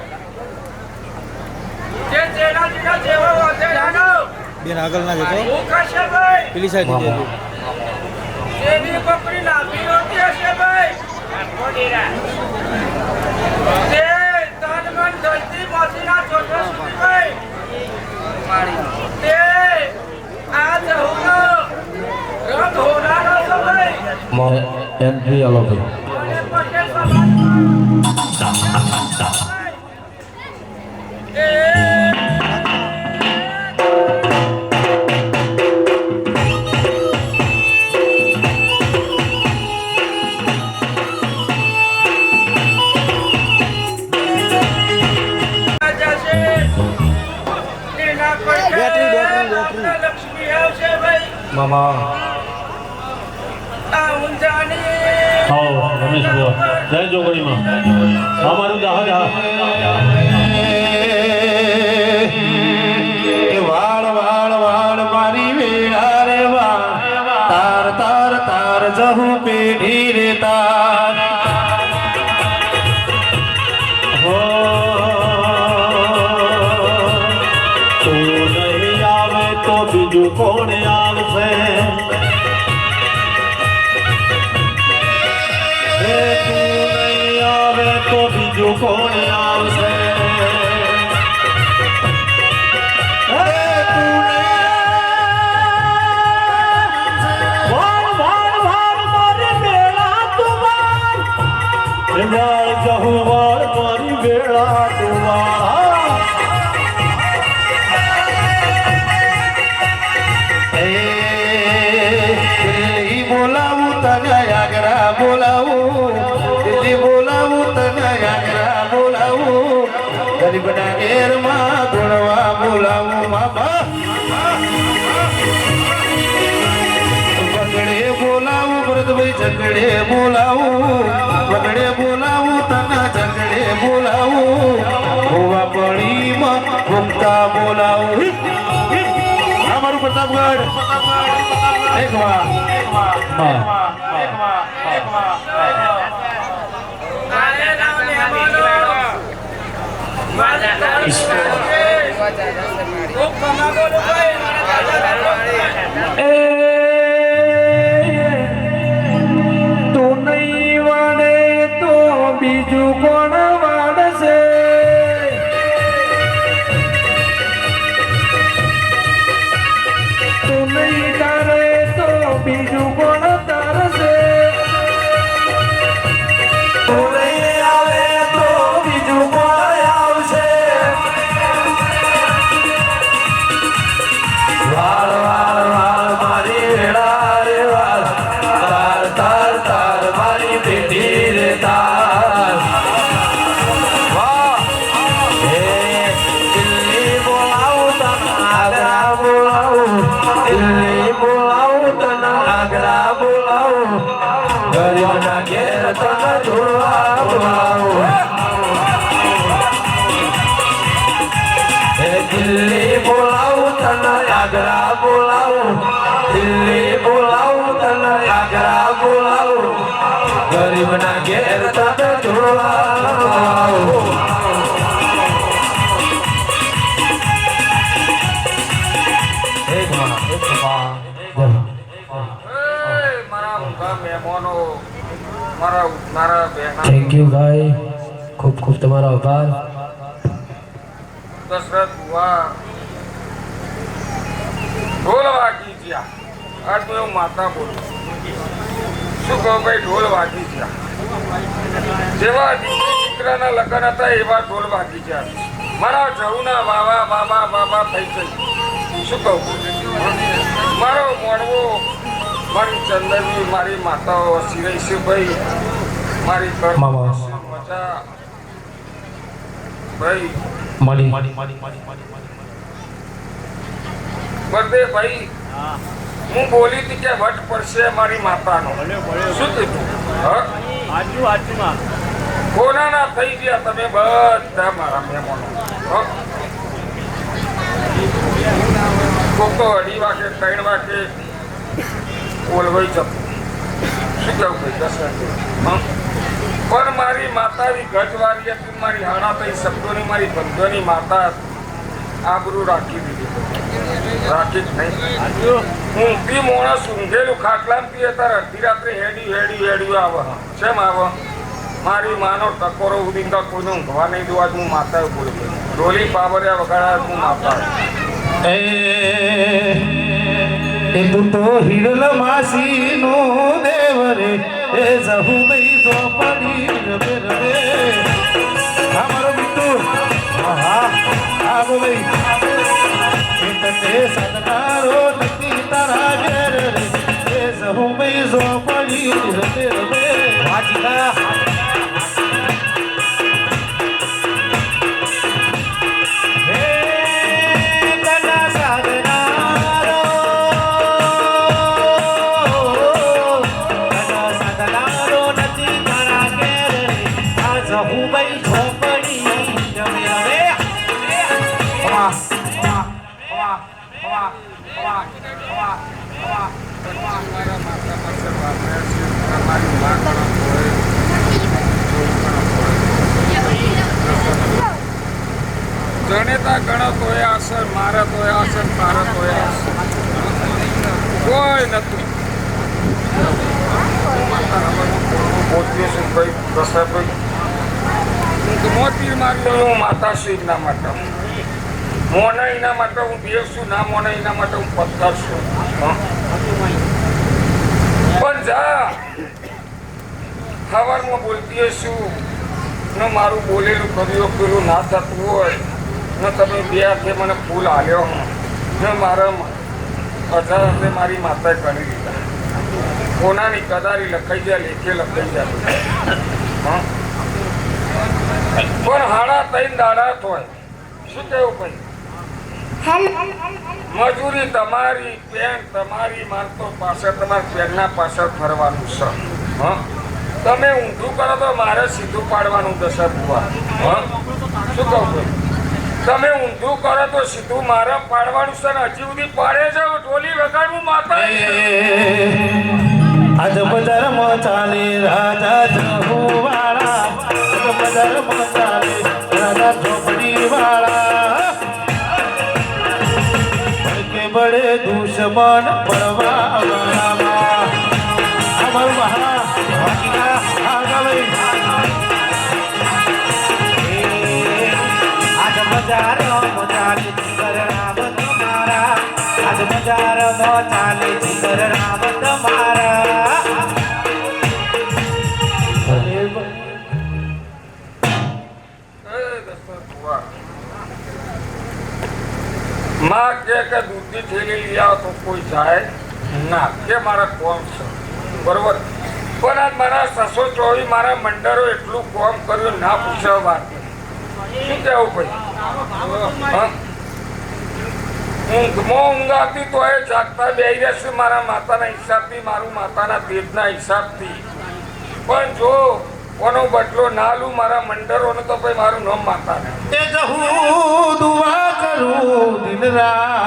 Speaker 3: જે જેના જેના જેવો વધે જાણો
Speaker 1: બેન આગળ ના જતો
Speaker 3: હું કશે ભાઈ
Speaker 1: પેલી સાઈડ જજો
Speaker 3: જેવી બકરી લાંબી હોતી હશે ભાઈ તે તન મન ધરતી મોતીના ચોટો સુધી ભાઈ તે આ જહુનો રંગ હોનારો છે ભાઈ
Speaker 7: એન્ટ્રી આલો ભાઈ
Speaker 3: અને પટેલ સમાજ એ લક્ષ્મી આવશે ભાઈ
Speaker 7: મામા
Speaker 3: આ ઊંઝાની
Speaker 4: આવો રમેશ બુઆ જય જોગણીમાં અમારું દાહ
Speaker 7: વાળ વાળ વાળ મારી વેળા રે વાળ તાર તાર તાર જહુ પેઢી રે તાર
Speaker 4: હો તું નહીં આવે તો બીજું કોણ આવશે હે તું નહીં આવે તો બીજું કોણ આવશે જહુવાર મારી વેળા તુવા
Speaker 7: બોલાવું તને આગરા બોલાવું દિલ્હી બોલાવું તને આગરા બોલાવું ગરીબના ઘેરમાં ધોળવા બોલાવું મામા બગડે બોલાવું ભરતભાઈ ઝગડે બોલાવું બગડે બોલાવું તને ઝગડે બોલાવું હોવા પડીમાં ભૂમતા બોલાવું અમારું પ્રતાપગઢ એક વાર
Speaker 3: આને નામ લેવાનો મારે ખૂબ કમા બોલો ભાઈ
Speaker 4: એ
Speaker 6: આગરા બોલાવો ગરીબના ઘેર તને જોવા બોલાવો હે દિલ્હી બોલાવું તને આગરા બોલાવો દિલ્હી બોલાવું તને આગરા બોલાવો ગરીબના ઘેર તને જોવા બોલાવો
Speaker 8: થેન્ક યુ ભાઈ ખૂબ ખૂબ તમારો આભાર
Speaker 5: દશરથ બુઆ ઢોલ વાગી ગયા આજ તો હું માતા બોલું શું કહું ભાઈ ઢોલ વાગી ગયા જેવા દીકરાના લગ્ન હતા એવા ઢોલ વાગી ગયા મારા જવુના બાબા બાબા બાબા થઈ ગઈ શું કહું મારો મોડવો મારી ચંદનની મારી માતાઓ શિરેશભાઈ મારી મજા ભાઈ બધે ભાઈ હું બોલી હતી કે વટ પડશે મારી માતાનો શું કીધું કોનાના થઈ ગયા તમે બધા મારા મહેમાનો કોક તો 2:30 વાગે 3 વાગે બોલવાઈ જતું શું કેવું ભાઈ દશરથ પણ મારી માતાની ગજવારી હતી મારી હાણાભાઈ શબ્દોની મારી બંધોની માતા આબરૂ રાખી દીધી રાખી જ નહીં ઊંઘી માણસ ઊંઘેલું ખાટલામાં પીએ ત્યારે અડધી રાત્રે હેડ્યું આવે શેમ આવે મારી માનો ટકોરો ઉદીન કોઈને ઊંઘવા નહીં દઉં આજ હું માતા બોલું ઢોલી પાવરિયા વગાડ્યા હું માતા
Speaker 7: એ તું તો હિરલ માસી નો દેવ રે એ જહુ મઈ ચોપડી રવે રવે અમારો બિટ્ટુ હા આવો ભાઈ એ તને સદનારો નથી તારા ઘેર રે એ જહુ મઈ ચોપડી રવે રવે વાજીકા
Speaker 5: જનેતા ગણો તોય આસર મારે તોય આસર તારે તોય આસર કોઈ નથી મોતી મારી હું માતા છું એના માટે મોને એના માટે હું દેવ છું ના મોને એના માટે હું પથ્થર છું પણ જા સવારમાં બોલતી છું ને મારું બોલેલું કર્યું પેલું ના થતું હોય ને તમે બે હાથે મને ફૂલ આલ્યો ને મારા 18 મારી માતાએ કરી દીધા કોનાની કદારી લખાઈ જાય લેખે લખાઈ જાય પણ હાડા 3 દાડા હોય શું કેવું ભાઈ મજૂરી તમારી પેન તમારી મારતો પાછળ તમારા પેનના પાછળ ફરવાનું છે તમે ઊંધું કરો તો મારે સીધું પાડવાનું દશા બુઆ શું કહું ભાઈ તમે ઊંધું કરો તો સીધું મારે પાડવાનું છે ને હજી સુધી પાડે છે ઢોલી વગાડવું માતા
Speaker 7: આજ બજારમાં ચાલે રાજા જહુવાળા આજ બજારમાં ચાલે રાજા ઝોપડી વાળા કે બડે દુશ્મન પડવા વાળા અમર મહા વાકીના આગળ આજ બજારમાં ચાલે જીગર રામ તમારા આજ બજારમાં ચાલે જીગર રામ તમારા
Speaker 5: માં કે દૂધની થેલી લઈ આવો તો કોઈ જાય ના કે મારા કોમ છે બરોબર પણ આજ મારા 624 મારા મંડળો એટલું કોમ કર્યું ના પૂછવા વાત શું કેવું ભાઈ ઊંઘમાં ઊંઘ આવતી તો એ જાગતા બેહી રહેશે મારા માતાના હિસાબથી, મારું માતાના તેજના હિસાબથી. પણ જો કોનો બદલો ના લઉં મારા મંડળોનો તો ભાઈ મારું નામ માતા ને.
Speaker 7: એ જહું દુઆ કરું દિન રાત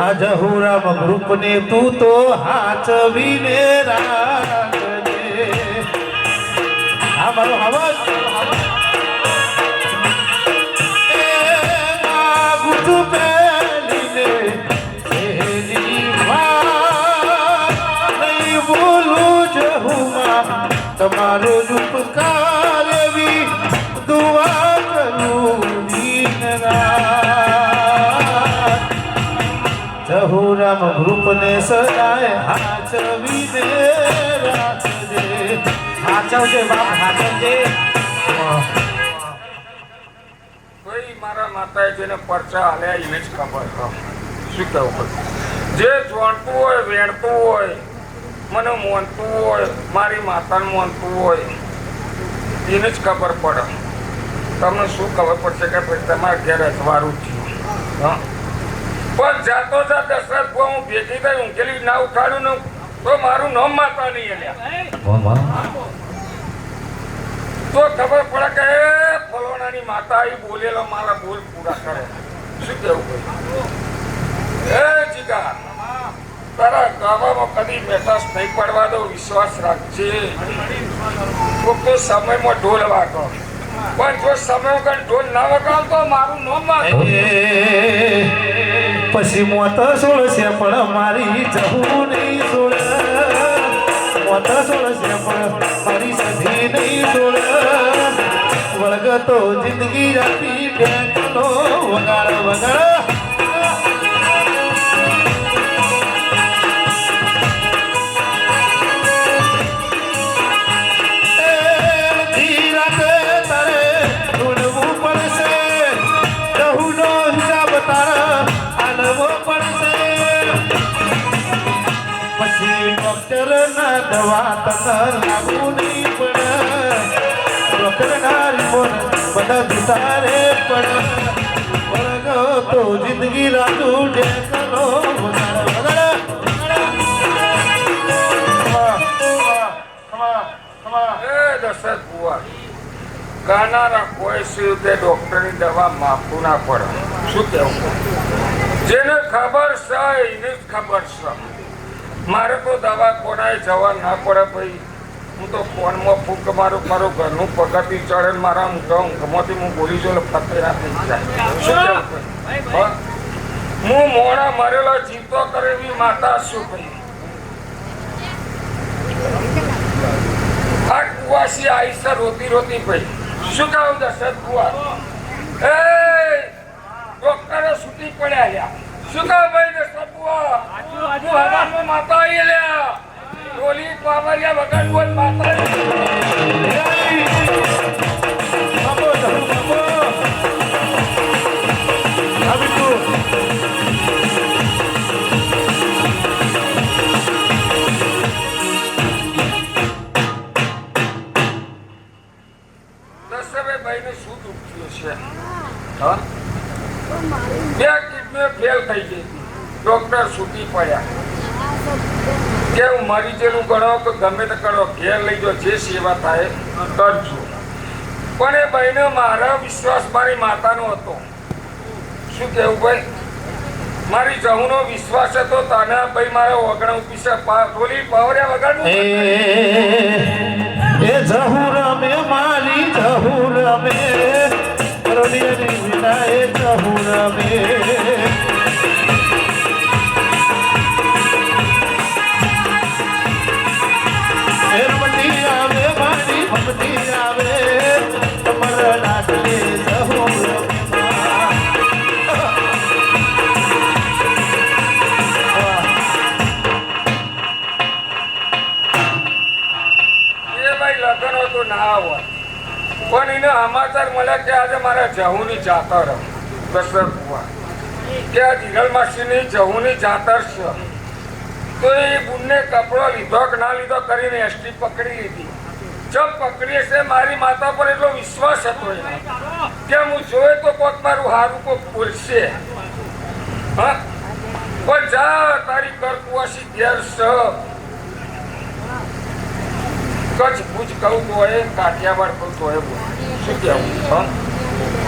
Speaker 7: આ જહુરામ ગ્રુપ ને તું તો હાચવીને રાખજે. આ મારો અવાજ તમારો ઉપકાર એવી દુઆ કરું દિન રાત. જહુરામ ગ્રુપ ને સદાય હાચવીને રાખજે. હાચવજે બાપ, હાચવજે.
Speaker 5: ભાઈ મારા માતાએ જેને પરચા હાલ્યા એને જ ખબર છે. શું કહેવું? જે જોણતું હોય, વેણતું હોય, મને મોનતું હોય, મારી માતાને મોનતું હોય એને જ ખબર પડે. તમને શું ખબર પડશે કે ભાઈ તમારા ઘેર અજવાળું થયું. હા, પણ જાતો જાત દશરથ હું ભેગી થઈ ઊંઘેલી ના ઉઠાડું ને તો મારું નામ માતા નહીં અલ્યા. તો ખબર પડે કે ફલોણાની માતા આવી બોલેલો મારા બોલ પૂરા કરે. શું કેવું ભાઈ? એ જીગા તારા ગાવામાં કદી મેટાસ નહીં પડવા દો, વિશ્વાસ રાખજે. કોક તો સમયમાં ઢોલ વાગો, પણ જો સમય વગર ઢોલ ના વગાડતો મારું નામ વાગો.
Speaker 7: પછી મોત સોળશે પણ મારી જહું નહીં સોળ. મોત સોળશે પણ મારી સધી નહીં સોળ. વળગતો જિંદગી રાખી બેઠો વગાડ વગાડ. દવા તકર લાગુ નહીં પડે. ડોક્ટરના રિપોર્ટ બધા દુતારે પડે. વળગો તો જિંદગી રાજુ ડેકનો વગાડ વગાડ.
Speaker 5: એ દશરથ બુઆ ગાનારા કોઈ સિવાય ડોક્ટરની દવા માપવું ના પડે. શું કેવું? જેને ખબર છે એને જ ખબર છે. મારે તો દવા કોનાય જવા ના પડે ભાઈ. હું તો ફોનમાં ફૂંક મારું મારું ઘરનું પગથી ચડે મારા ઊંઘમાંથી હું બોલી જો ફતેરા થઈ જાય. શું કેવું? હું મોડા મરેલો જીવતો કરે એવી માતા શું ભાઈ? આ કુવાસી આઈસા રોતી રોતી ભાઈ. શું કહું દશરથ બુઆ? એ ડોક્ટરે છૂટી પડ્યા લ્યા. શું કહું ભાઈ દશરથ બુઆ? હવામાં માતા આવી લ્યા. ડોલી પાવરિયા વગર બોલ માતા ભાઈ ને શું દુઃખ થયું છે? બે કિડની ફેલ થઈ ગઈ. ડોક્ટર છૂટી પડ્યા કે હું મરી જેલું ગણો કે ગમે તે કરો, ઘેર લઈ જાઓ, જે સેવા થાય કરજો. પણ એ ભાઈને મારા વિશ્વાસ મારી માતાનો હતો. શું કેવું ભાઈ? મારી જહુનો વિશ્વાસ હતો. તને ભાઈ મારા ઓગણા પીસે બોલી પાવર્યા વગર
Speaker 7: એ જહું રમે મારી જહું રમે રોલિયાની વિના એ જહું રમે. મમતી આવે મારી મમતી આવે તમારા નાટલે જહું રમે.
Speaker 5: લગ્ન તો ના હોય પણ એને સમાચાર મળ્યા કે આજે મારા જહુની જાતર દશરથ બુઆ કે આ ધીરલ માસીની જહુની જાતર છે. તો એ બુનને કપડો લીધો કે ના લીધો કરીને એસટી પકડી લીધી.
Speaker 2: જબ પકડીએ છે મારી માતા પર એટલો વિશ્વાસ હતો એને કે હું જોયે તો કોક મારું હારું કોક બોલશે હા પણ જા તારી ઘર કુવાસી ઘેર કચ્છ ભુજ કહું તો એ કાઠિયાવાડ કહું તો એ શું કહેવું હા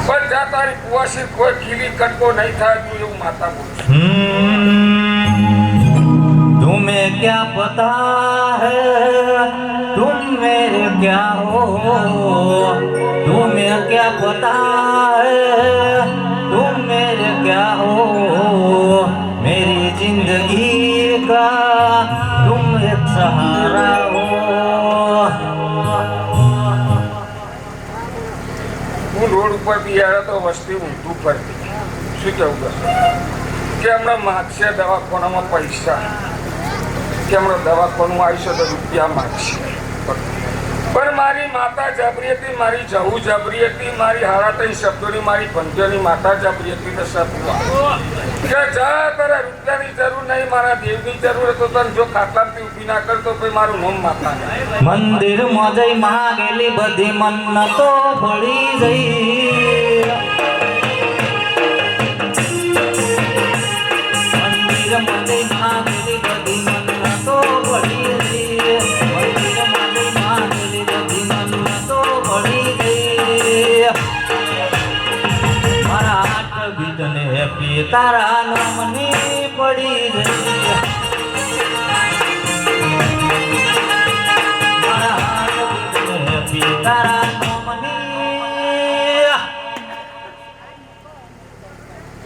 Speaker 2: પણ જા તારી કુવાસી કોઈ ખીલી કટકો નહીં થાય તું એવું માતા બોલ
Speaker 6: तुम्हें क्या पता है तुम मेरे क्या हो तुम्हें क्या पता है तुम मेरे क्या हो मेरी जिंदगी का तुम एक सहारा हो
Speaker 2: હું રોડ ઉપર બી આવ્યો તો વસ્તી ઊંધું પડતી શું કેવું કે હમણાં માગશે દવાખાનામાં પૈસા કે હમણાં દવાખાનું આવીશું તો રૂપિયા માગશે પણ મારી માતા જબરી હતી મારી જવું જબરી હતી મારી હારાતઈ શબ્દોની મારી પંજોની માતા જબરી હતી તો સપવા કે જા તારા રૂપિયાની જરૂર નહીં મારા દેવની જરૂર તો તને જો ખાટલાથી ઊભી ના કરતો પછી મારું નામ માતા
Speaker 6: મંદિર માં જઈ માંગેલી બધી મન્નતો ફળી જઈ મંદિર માં જઈ માંગેલી બધી મન્નતો ફળી જઈ મંદિર માં જઈ માંગેલી બધી મન્નતો ફળી જઈ મારા હાથ બીજને હેપી તારા નામની પડી જઈ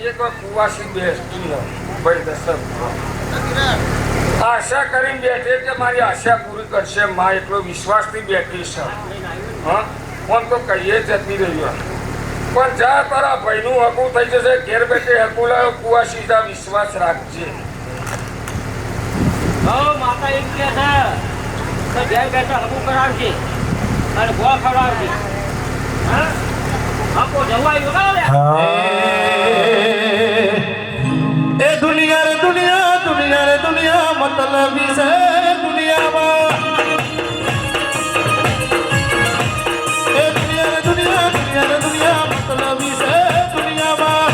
Speaker 2: એક કુવાસી બેસતી ભાઈ દશરથ આશા કરીને બેઠી કે મારી આશા પૂરી કરશે માં એટલો વિશ્વાસથી બેઠી છે હા કોણ તો કહીએ જતી રહ્યો પણ જા તારા ભાઈનું હકું થઈ જશે ઘેર બેઠે હકું લાવ્યો કુવાસી જા વિશ્વાસ રાખજે
Speaker 8: માતા એમ કે છે ઘેર બેઠા હકું કરાવશે અને ગોળ ખવડાવશે હા આપો જવાયું
Speaker 7: એ દુનિયા રે દુનિયા દુનિયા રે દુનિયા મતલબી છે દુનિયામાં એ દુનિયા રે દુનિયા દુનિયા રે દુનિયા મતલબી છે દુનિયામાં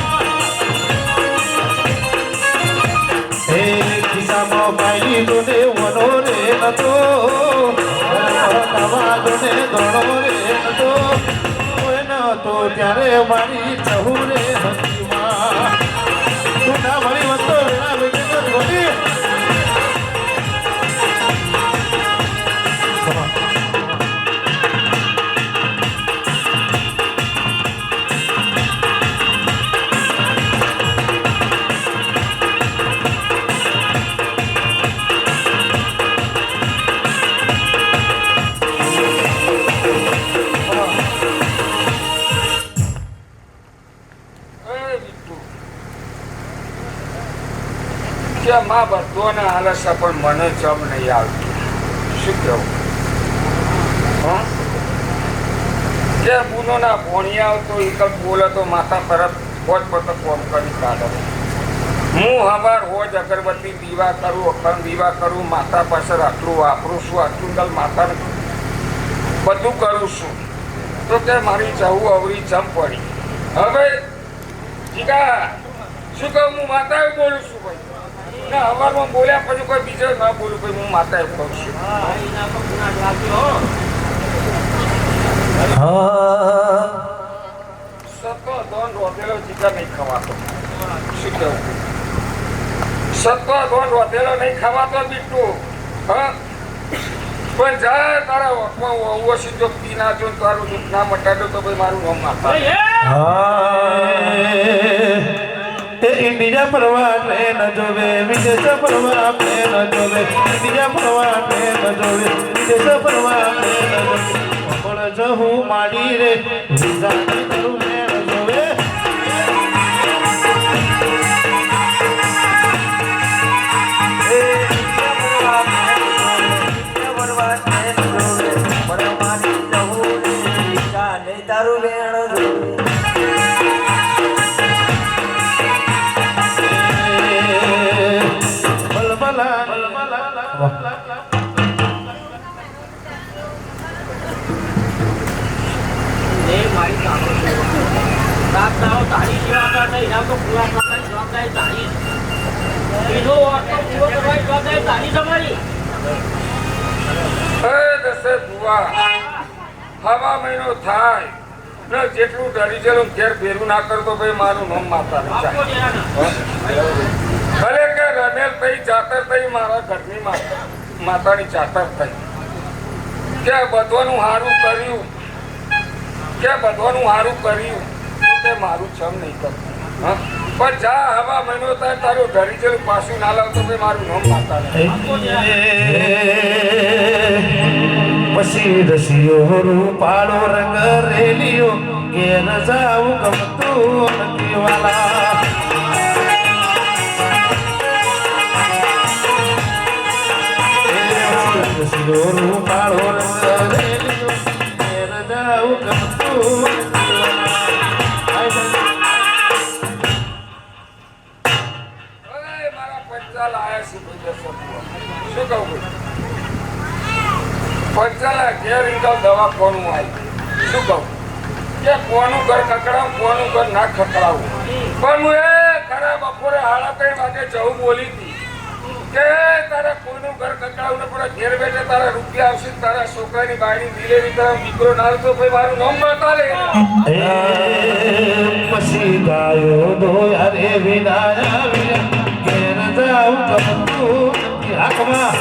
Speaker 7: એ ખિસ્સામાં પાયલી દોને વનો રે નતો તમારોને દોડો રે નતો તો ત્યારે મારી ચહુ રે હકીમાં તું ના મળી વસ્તો વેળા વેગી ગોડી
Speaker 2: માં બધોને હાલે છે પણ મને જમ નહીં આવતું શું કેવું કે બુનો ના ભોણી આવતો એક બોલે તો માથા તરફ હોજ પતો કોમ કરી કાઢે હું હવાર હોજ અગરબત્તી દીવા કરું અખંડ દીવા કરું માતા પાસે આટલું વાપરું છું આટલું દલ માતાને બધું કરું છું તો કે મારી જવું અવરી જમ પડી હવે જીગા શું કહું હું માતા એવું બોલું છું ભાઈ ના હવારમાં બોલ્યા પછી કોઈ બીજો ના બોલું ભાઈ હું માતા એવું કહું છું સત્વ ધોન રોધેલો જીગા નહીં ખવાતો શું કેવું સત્વ ધોન રોધેલો નહીં ખવાતો બીટું હા પણ જાય તારા વખમાં ઓવો સીધો પી ના જો તારું દુઃખ ના મટાડો તો ભાઈ મારું નામ માતા
Speaker 7: इंडिया परवा ट्रेन जोवे विदेश परवा ट्रेन जोवे इंडिया परवा ट्रेन जोवे विदेश परवा ट्रेन जोवे पण जहू माडी रे जाती करू मेळ जोवे
Speaker 6: તારું વેણ જોવે
Speaker 8: તારો તારી જવાબદાર નહીં એના તો પૂરા કરવાની જવાબદારી તારી એનો વાતો પૂરો કરવાની જવાબદારી તારી તમારી
Speaker 5: દસે બુવા હવા મહિનો થાય ને જેટલું ડરી જેલું ઘેર ભેરું ના કરતો ભાઈ મારું નામ માતા
Speaker 8: આપો દેવાના
Speaker 5: ભલે કે રમેલ થઈ ચાતર થઈ મારા ઘરની માતાની ચાતર થઈ કે બધવાનું સારું કર્યું તો તે મારું છમ નહીં કરતું હા પણ જા હવા મહિનો થાય તારું ડરી જેલું પાછું ના લાવતો ભાઈ મારું નામ માતા
Speaker 7: પછી રસિયો રૂપાળો રંગ રેલિયો ઘેર જાવું ગમતું નથી વાલા રસિયો રૂપાળો રંગ રેલિયો ઘેર જાવું ગમતું નથી
Speaker 5: મારા પંચાલ આયા છે શું કહું પંચાલા ઘેર ઇન્કમ દવા કોનું આવી શું કહું કે કોનું ઘર ખકડાવું કોનું ઘર ના ખકડાવું પણ હું એ ખરા બપોરે 3:30 વાગે જવું બોલી હતી કે તારે કોઈનું ઘર ખકડાવું ને પણ ઘેર બેઠે તારા રૂપિયા આવશે તારા છોકરાની બાયની દિલેરી તારા દીકરો ના તો ભાઈ મારું નામ બતા લે
Speaker 7: પછી ગાયો દોયા રે વિનાયા ઘેર જાવું ગમતું નથી હાકમાં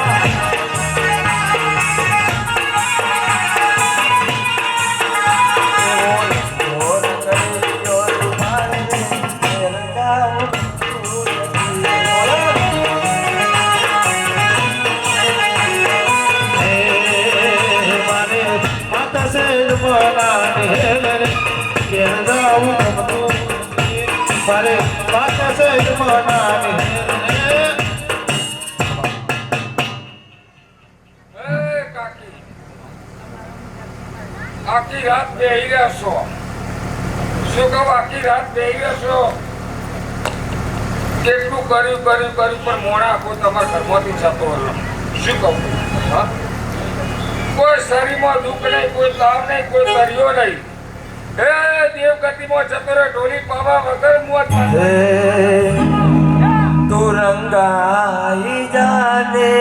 Speaker 5: આખી રાત બેહી રહ્યા છો શું કહું આખી રાત બેહી રહ્યા છો કેટલું કર્યું પણ મોણા આખો તમારા ઘરમાંથી જતો હતો શું કહું હા કોઈ શરીરમાં દુઃખ નહીં કોઈ તાવ નહીં કોઈ તર્યો નહીં હે દેવગતિમાં જતો રહ્યો ઢોલી પાવા વગર મોત
Speaker 6: તું રંગાઈ જાને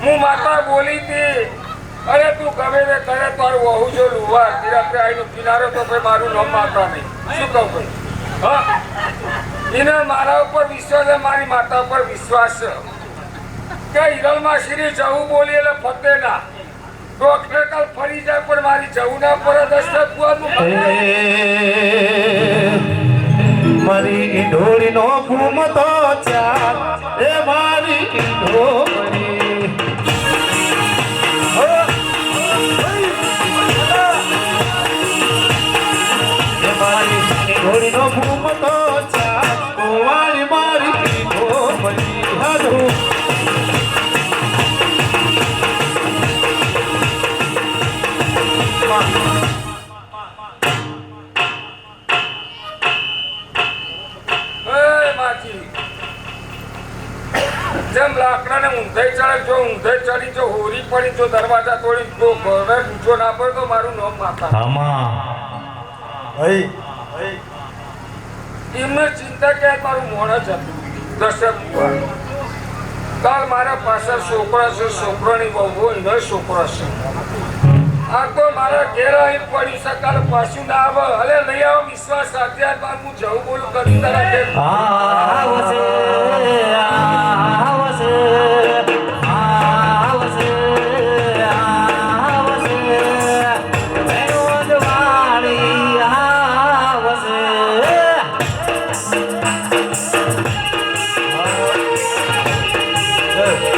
Speaker 5: હું માતા બોલી હતી અરે તું ગમે તે કરે તારું વહુ જો લુવા રાત્રે આવીને કિનારો તો ભાઈ મારું નામ માતા નહીં શું કહું ભાઈ હા એને મારા ઉપર વિશ્વાસ છે મારી માતા ઉપર વિશ્વાસ છે કે હિરલમાં શ્રી જવું બોલી એટલે ફતે ના ડોક્ટર કાલ ફરી જાય પણ મારી જવું ના પર દશરથ બુઆનું
Speaker 7: મારી ઈંઢોળી નો ઘૂમતો ચાલ એ મારી ઈંઢોળી મારી ઈંઢોળી નો ઘૂમતો ચાલ કુંવારી મારી ઈંઢોળી હારું
Speaker 5: જેમ લાકડાને ઊંધે ચડી જો હોરી પડી જો દરવાજા તોડી જો ઘરે ઊંચો ના પડે તો મારું નામ માતા એમને ચિંતા કે મારું મોણ જ હતું દશરથ કાલ મારા પાસે છોકરા છે છોકરાની બહુ એનો છોકરો છે આ તો મારા ઘેર આવી પડી શકાલ પાછું ના આવે અરે નહીં આવો વિશ્વાસ અત્યાર બાદ હું જવું બોલું કરી તારા ઘેર
Speaker 6: Hey!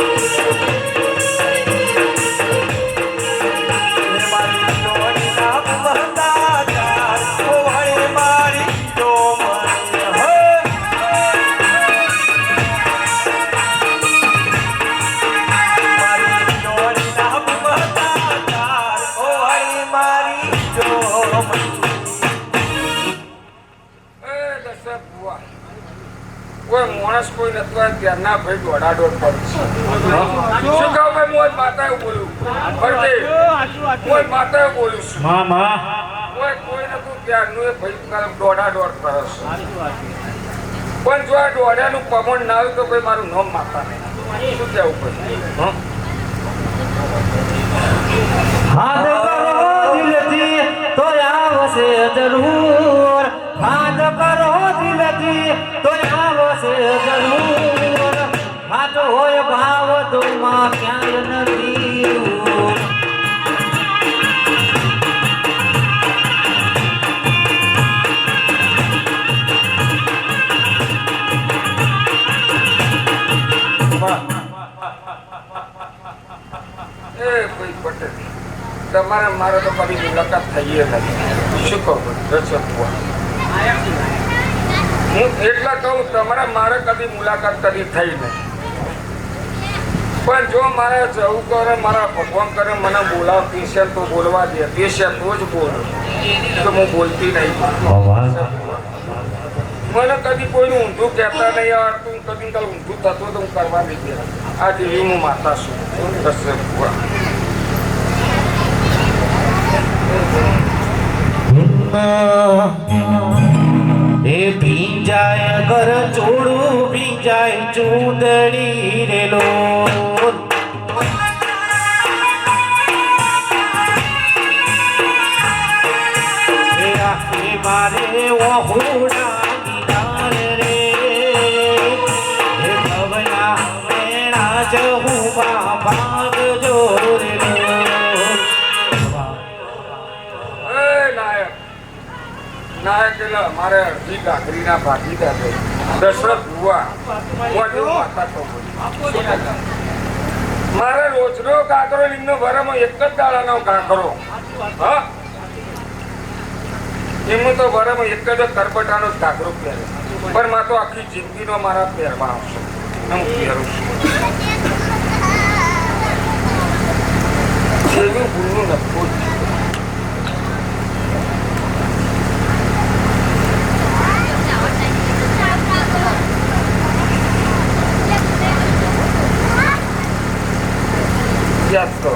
Speaker 5: દશરથ બુઆ કોઈ માણસ કોઈ નથી હોય ત્યારના ભાઈ દોડાદોડ પર છે શું કહું ભાઈ હું માતા બોલું ફરતે હું માતા બોલું છું
Speaker 7: મામા
Speaker 5: કોઈ નતું ત્યારનું એ ભાઈ દોડાદોડ કરે છે પણ જો આ દોડ્યાનું પમણ ના આવ્યું તો ભાઈ મારું નામ માતા નહીં શું કહેવું ભાઈ
Speaker 6: હાથ કરો દિલથી તો આવશે જરૂર હાથ કરો દિલથી તો આવશે જરૂર હાથ હોય ભાવ તો માં ક્યાંય નથી દૂર.
Speaker 5: તમારે મારે તો કદી મુલાકાત થઈ નથી શું કહું દશરથ બુઆ હું એટલા કહું તમારે મારે કદી મુલાકાત કદી થઈ નહીં પણ જો મારે જવું કરે મારા ભગવાન કરે મને બોલાવતી છે તો બોલવા દેતી છે તો જ બોલું તો હું બોલતી નહીં મને કદી કોઈનું ઊંધું કહેતા નહીં આવડતું કદી કાલ ઊંધું થતું તો હું કરવા નહીં દે આ જેવી હું માતા છું દશરથ બુઆ
Speaker 7: એ ભીંજાય ઘર ચોડું ભીંજાય ચૂંદડી રે લો મારે ઓહુડા કિનારે રે એ ભવના મેણા જહું ભાગ જો રે
Speaker 5: નાયક એટલે અમારે અડધી કાકરીના ભાગીદાર છે દશરથ બુઆ માતા તો મારે રોજનો કાકરો લીમનો ભરામાં એક જ દાડાનો કાકરો હા એમાં તો ભરામાં એક જ કરબટાનો જ કાકરો પહેરે પણ માં તો આખી જિંદગીનો મારા પહેરવા આવશે હું પહેરું છું એનું ભૂલનું નખું જ યાદ કરો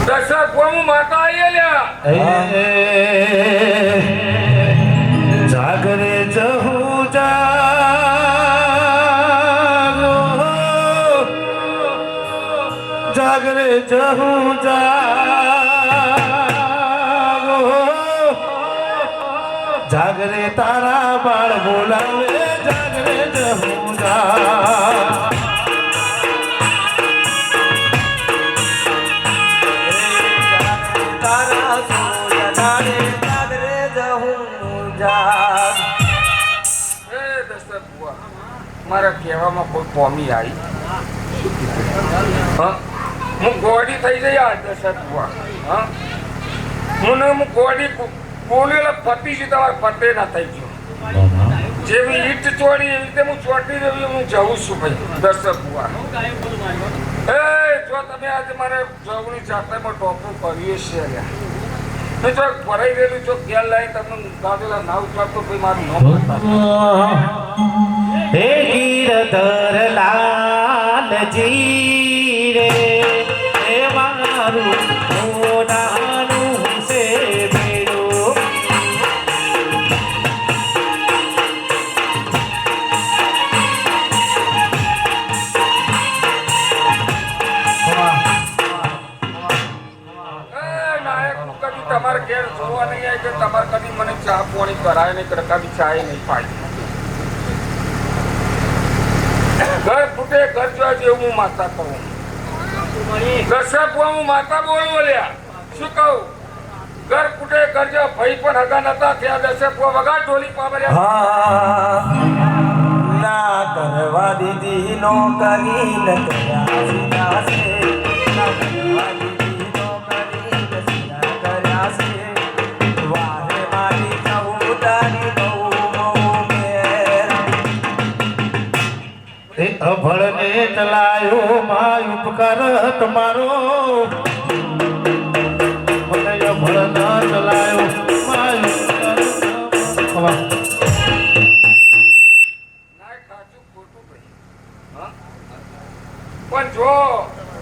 Speaker 5: દશરથ બુઆ માતા આવીએ લ્યા
Speaker 7: જાગરે જહું જાગો જાગરે જહું જાગો જાગરે તારા બાળ બોલાવે જાગરે જહું જા
Speaker 5: મારા કહેવામાં કોઈ કોમી આવી હું ગોડી થઈ જઈ આ દશરથ બુઆ હું ગોડી બોલેલા પતિ છે તમારે પતે ના થઈ ગયો જેવી ઈટ ચોડી એવી રીતે હું ચોટી રહ્યો હું જઉં છું ભાઈ દશરથ બુઆ એ જો તમે આજે મારે જવની જાત્રામાં ટોપું કર્યું છે જો ભરાઈ રહેલું જો ખ્યાલ લાવી તમને ગાંધેલા ના ઉતરતો ભાઈ મારું નામ
Speaker 7: હે ગીરધર લાલજી રે હે મારું મોડાનું છે ભેડું
Speaker 5: તમારે ઘેર જોવા નહીં આવે કે તમારે કદી મને ચા પાણી કરાય નહીં કદી ચાય નહીં પાડી ઘર ફૂટે ઘર જોવા જેવું હું માતા કહું દશરથ બુઆ હું માતા બોલું બોલ્યા શું કહું ઘર ફૂટે ઘર જેવા ભાઈ પણ હગા નતા ત્યાં દશરથ બુઆ વગા ઢોલી પાવર્યા
Speaker 6: ના કરવા દીધી નો કરી કર્યા છે ના કરવા દીધી નો કરી કર્યા છે વારે મારી ચૌદાની બહુ બહુ મેં
Speaker 7: અભળને ચલાયો માં ઉપકાર તમારો મને અભળ ના ચલાયો માં ઉપકાર તમારો.
Speaker 5: ના ખાચું ખોટું ભાઈ. હા? પણ જો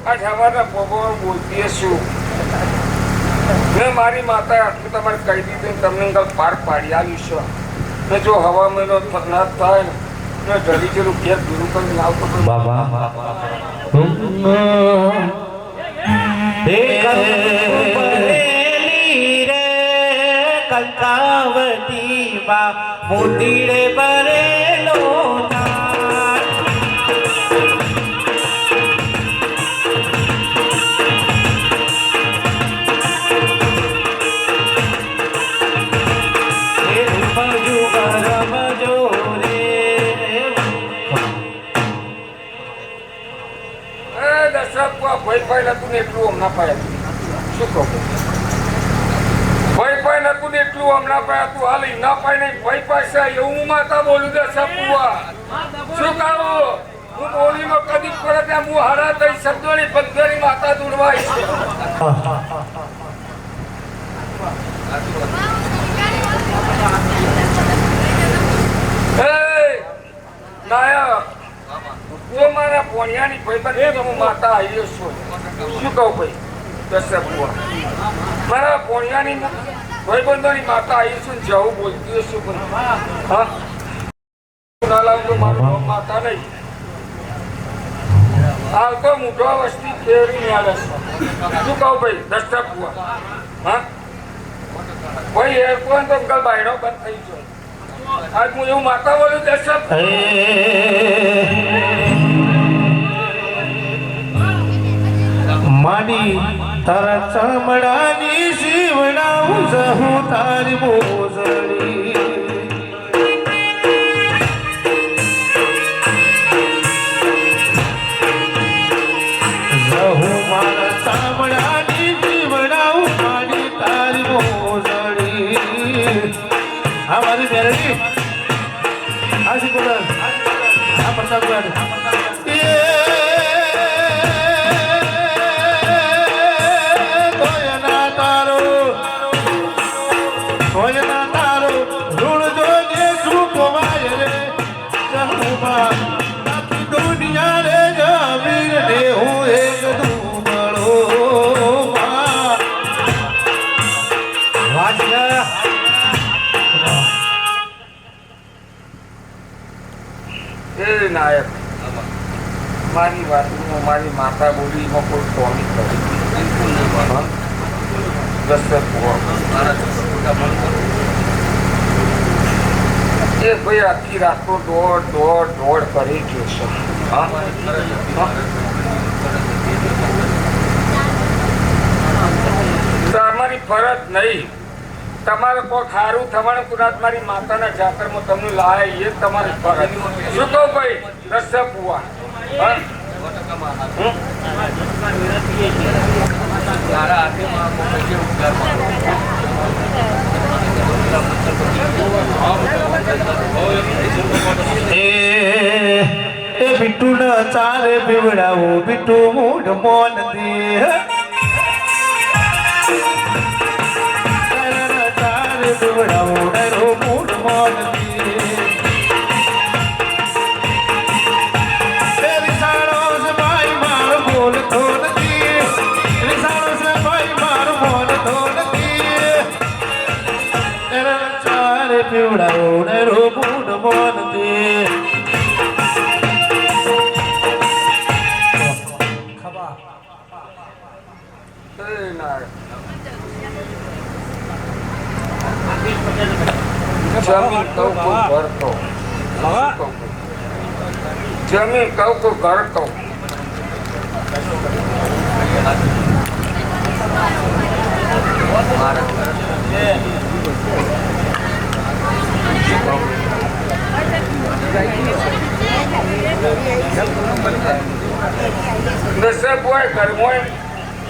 Speaker 5: આ સવારના ભગવાન બોલતી શું મેં મારી માતાએ આટલું તમારે કહી દીધું તમને અંકલ પાર પાડી આવ્યું છે ને જો હવા મહિનો ના થાય ને મેં જરી જેલું ઘેર ગુરુ કરીને આવતો પણ
Speaker 7: બાબા
Speaker 6: કંકાવતી બા મોતીડે ભરેલો
Speaker 5: ભાઈ ભાઈ નતું ને એટલું હમણાં પાયા શું કહું ભાઈ ભાઈ નતું ને એટલું હમણાં પાયા તું હાલ ના પાય નહીં ભાઈ પાસે એવું માતા બોલું દે સપુઆ શું કહું હું બોલીમાં કદી પડે ત્યાં હું હારા થઈ શબ્દોની પદ્ધતિની માતા દુડવાય છે નાયક જો મારા પોણિયાની ભાઈબંધ હું માતા આવ્યો છું શું કહું ભાઈ દશરથબુઆ મારા પોણિયાની ભાઈબંધોની માતા આવી છું જવું બોલતી છું પણ હા ના લાવું તો મારું માતા નહીં હાલ તો મોટો વસ્તી ફેરવી આવે છે શું કહું ભાઈ દશરથબુઆ હા ભાઈ એરપોર્ટ તો કલ બાયણો બંધ થઈ ગયો આજ હું એવું માતા બોલું દશરથ
Speaker 7: માડી તારા ચામડાની શિવડાવું જહું તારી મોજડી જહું મારા ચામડાની શિવડાવું માડી તારી મોજડી. આ મારી મેરડી આ શીખોદર આ પ્રતાપગઢ દુનિયા રે જમીર ને હું એક દુબળો
Speaker 5: એ નાયક મારી વાતમાં મારી માતા બોલીમાં કોઈ સ્વામી કરે એ ભાઈ આખી રાતો દોડ દોડ દોડ કરી ગયો છે તમારી ફરજ નહીં તમારે કોઈ ખારું થવાનું કુનાત મારી માતાના જાતરમાં તમને લાય એ તમારી ફરજ શું કહું ભાઈ દશરથબુઆ
Speaker 7: એ બિટ્ટુ ન ચારે પીવડાવો બિટ્ટુ મૂઢ મોન દે ચારે પીવડાવો ડરો મૂઢ મોન દે રિસાણો સે ભાઈ માર બોલતો નથી રિસાણો સે ભાઈ માર બોલતો નથી ચારે પીવડાવો ડરો મૂઢ મોન દે
Speaker 5: જમીન કહું કોઈ ઘર કહું જમીન કહું કોઈ ઘર કહું દશરથબુઆએ ઘરમોય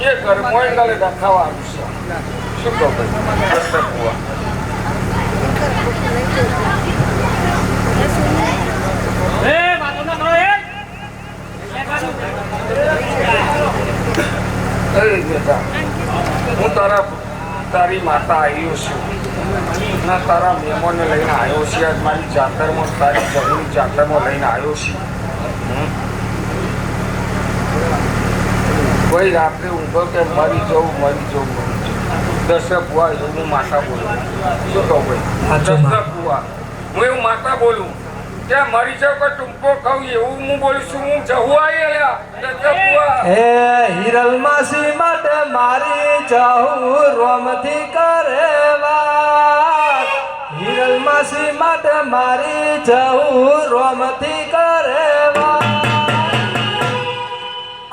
Speaker 5: એ ઘરમોય ગાલે દેખાવા આવ્યું છે શું કહું ભાઈ દશરથબુઆ તારી માતા આવ્યો છું ના તારા મહેમાનને લઈને આવ્યો છે આજ મારી જાતરમાં તારી જમીન જાતરમાં લઈને આવ્યો છું કોઈ રાત્રે ઊંઘો કે મરી જવું દસ બુઆ એવું હું માતા બોલું શું કહું ભાઈ દસ બુઆ હું એવું માતા બોલું કે મરી જાવ કે ટૂંકો ખાવ એવું હું બોલું છું હું જવું આવી
Speaker 6: હે હિરલ માસી માટે મારી ચાહુ રોમથી કરે વાત હિરલ માસી માટે મારી ચાહુ રોમથી કરે વાત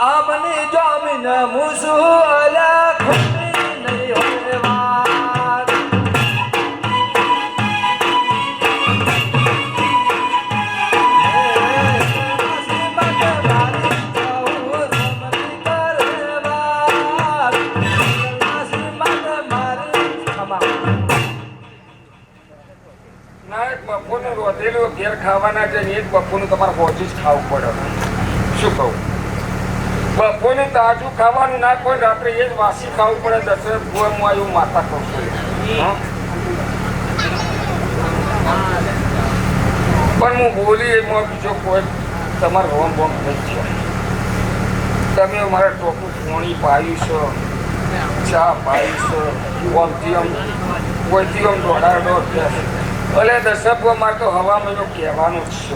Speaker 6: આમની જમીન મુસુ અલ્યા ખોટી નહીં હોય વાત
Speaker 5: બપોરનું રોધેલું ઘેર ખાવાના છે ને એક બપોરનું તમારે પહોંચી જ ખાવું પડે શું કહું બપોરનું તાજું ખાવાનું ના કોઈ રાત્રે એ જ વાસી ખાવું પડે દસે હું આવ્યું માતા કહું છું પણ હું બોલી એમાં બીજો કોઈ તમારે રોમ બોમ થઈ છે તમે મારા ટોકું પાણી પાયું છો ચા પાયું છો ઓમથી આમ કોઈથી આમ દોડાડો ભલે દશક મારે તો હવા મહિનો કહેવાનું જ છે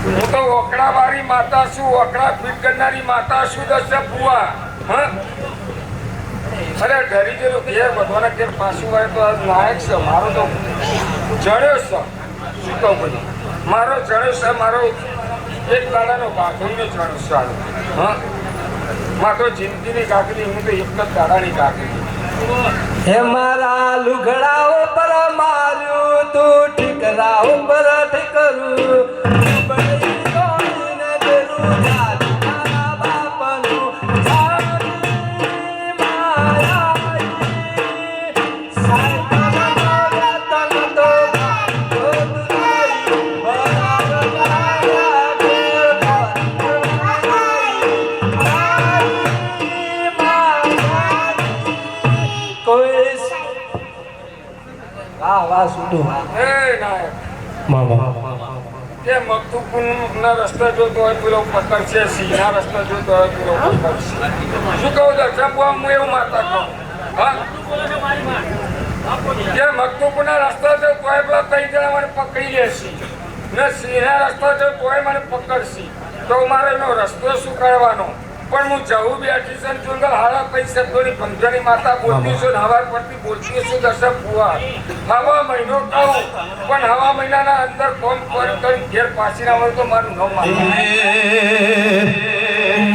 Speaker 5: હું તો ઓકડાવાળી માતા છું ઓકડા ફીટ કરનારી માતા છું દશક બુઆ અરે ડરી ગયેલો ઘેર બધાના ઘેર પાછું આવે તો નાયક છે મારો તો જડ્યો છે શું કહું બધું મારો જડ્યો છે મારો એક દાડાનો કાકડીનો જડ્યો છે હા મારે તો જિંદગીની કાકડી હું તો એક જ દાડાની કાકડી
Speaker 6: હે મારા લુગડા ઉપર માર્યું તું ઠીકરા ઉપર ઠીકરું બળી દોડીને તેરું જાત મારા બાપનું સારી માયાઈ સાયકાનો વેતન તો ગોદરાઈ બરાબર લાયા ઘેર કોઈ વાહ સુડું
Speaker 5: હે નાયક
Speaker 7: મામા
Speaker 5: કે મકતુકુના રસ્તા જોતો હોય પેલો પકડશે સિંહના રસ્તા જોતો હોય પેલો પકડશે શું કહું દર્શક હું એવું માતા કહું હા કે મકતુકુના રસ્તા જો તોય પેલા 3 જણા મને પકડી લેશે ને સિંહના રસ્તા જો તોય મને પકડશે તો મારે એનો રસ્તો શું કરવાનો પણ હું જવું બેઠી છે જંગલ હારા પૈસા થોડી પંજાની માતા બોલતી છું હવાર પરથી બોલતી છું દશક બુઆ હવા મહિનો કહું પણ હવા મહિનાના અંદર કોમ કરી ઘેર પાછી ના હોય તો મારું ન માનું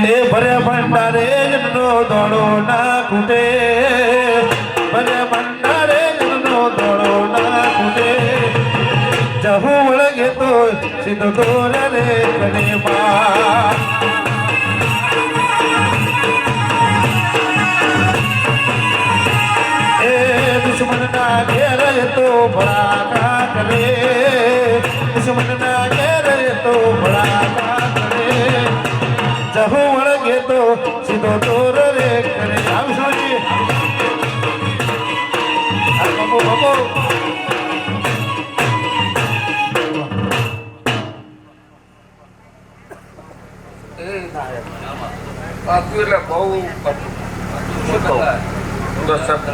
Speaker 7: એ ભરે ભંડારે જમનો દોડો ના ખૂટે ભરે ભંડારે જમનો દોડો ના ખૂટે જહું વળગે તો સીધો દોર રે કને માં दुश्मन ना घेर तो भड़ा करे दुश्मन ना घेर तो भड़ा करे जहू वळगे तो सीधो तोर रे करे आव सोजी आ बाबू बाबू
Speaker 5: એ નાયક બાપુ એટલે બહુ શું કહું દશક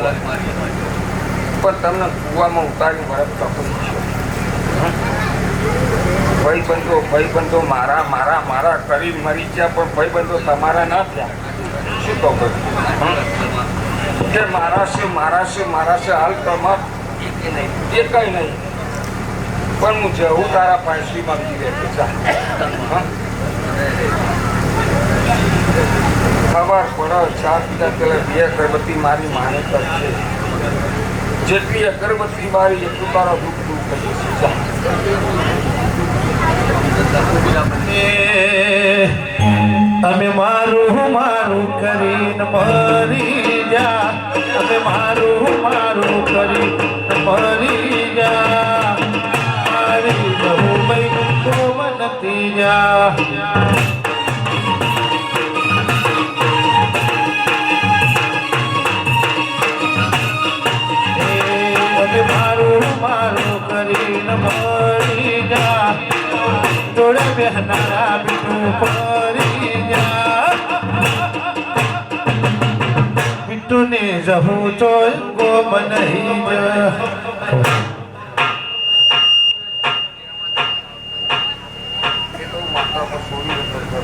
Speaker 5: પણ તમને કૂવામાં ઉતારી મારે તકલીફ છે ભાઈબંધો મારા મારા મારા કરી મરી ગયા પણ ભાઈબંધો તમારા ના થયા શું કહું કે મારા છે હાલ તમાર એ કઈ નહીં પણ હું જવું તારા પાંચવીમાં બીજી રહેતી જા ખબર પડો ચા પીતા પેલા 2 અગરબત્તી મારી માને કરશે જેટલી અગરબત્તી મારી એટલું તારો દુઃખ દૂર કરીશ
Speaker 7: અમે મારું મારું કરીને મરી જા અમે મારું મારું કરીને મરી જા મારી જવું ભાઈ તો નથી જા જોડે બેહનારા બીટું પરી જા બીટું ને જહું ચોય ગોમ નહીં જા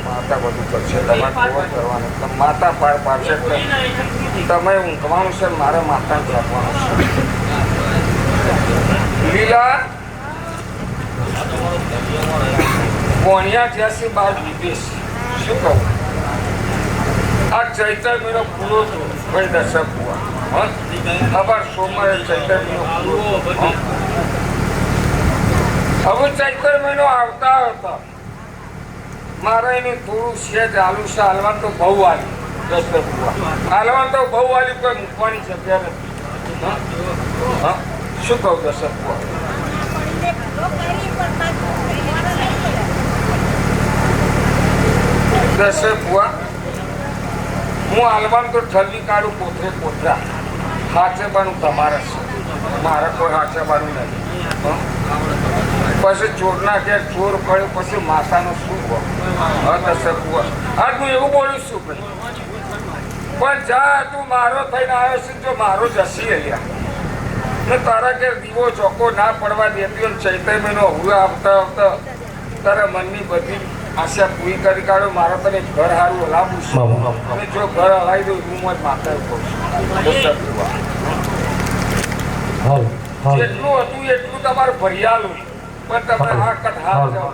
Speaker 5: માતા બધું કરશે તમારે કોણ કરવાનું માતા પાડશે તમે ઊંઘવાનું છે મારે માતા જ રાખવાનું છે લીલા કોણિયા જ્યાંથી બાર વિદેશ શું કહું આ ચૈત્ર મહિનો પૂરો થયો ભાઈ દર્શક હુआ ખબર સોમવારે ચૈત્ર મહિનો પૂરો હવે ચૈત્ર મહિનો આવતા આવતા મારે એને થોડું સેજ આલુ છે હાલવાનું તો બહુ આલ્યું દર્શક હુआ હાલવાનું તો બહુ આલ્યું કોઈ મૂકવાની જગ્યા નથી હા શું કહું દર્શક હુआ દર્શક હુआ હું હાલવાનું તો ઠલ્લી કાઢું પોતરે પોતરા હાચેબાનું તમારે છે મારે કોઈ હાચેબાનું નથી પછી ચોરના ઘેર ચોર પડ્યો પછી માતાનો શું હા દર્શક હુआ આજ હું એવું બોલું છું ભાઈ પણ જા તું મારો થઈને આવ્યો છે જો મારો જસી અહીંયા ને તારા ઘેર દીવો ચોખ્ખો ના પડવા દેતી હોય ચૈત્ર મહિનો હવે આવતા આવતા તારા મનની બધી આશા પૂરી કરી કાઢો મારા તને ઘર સારું હલાવું છું અને જો ઘર હલાવી દઉં હું જ માતા કહું છું જેટલું હતું એટલું તમારે ભરિયાલું પણ તમે હા કટ હાલ જાઓ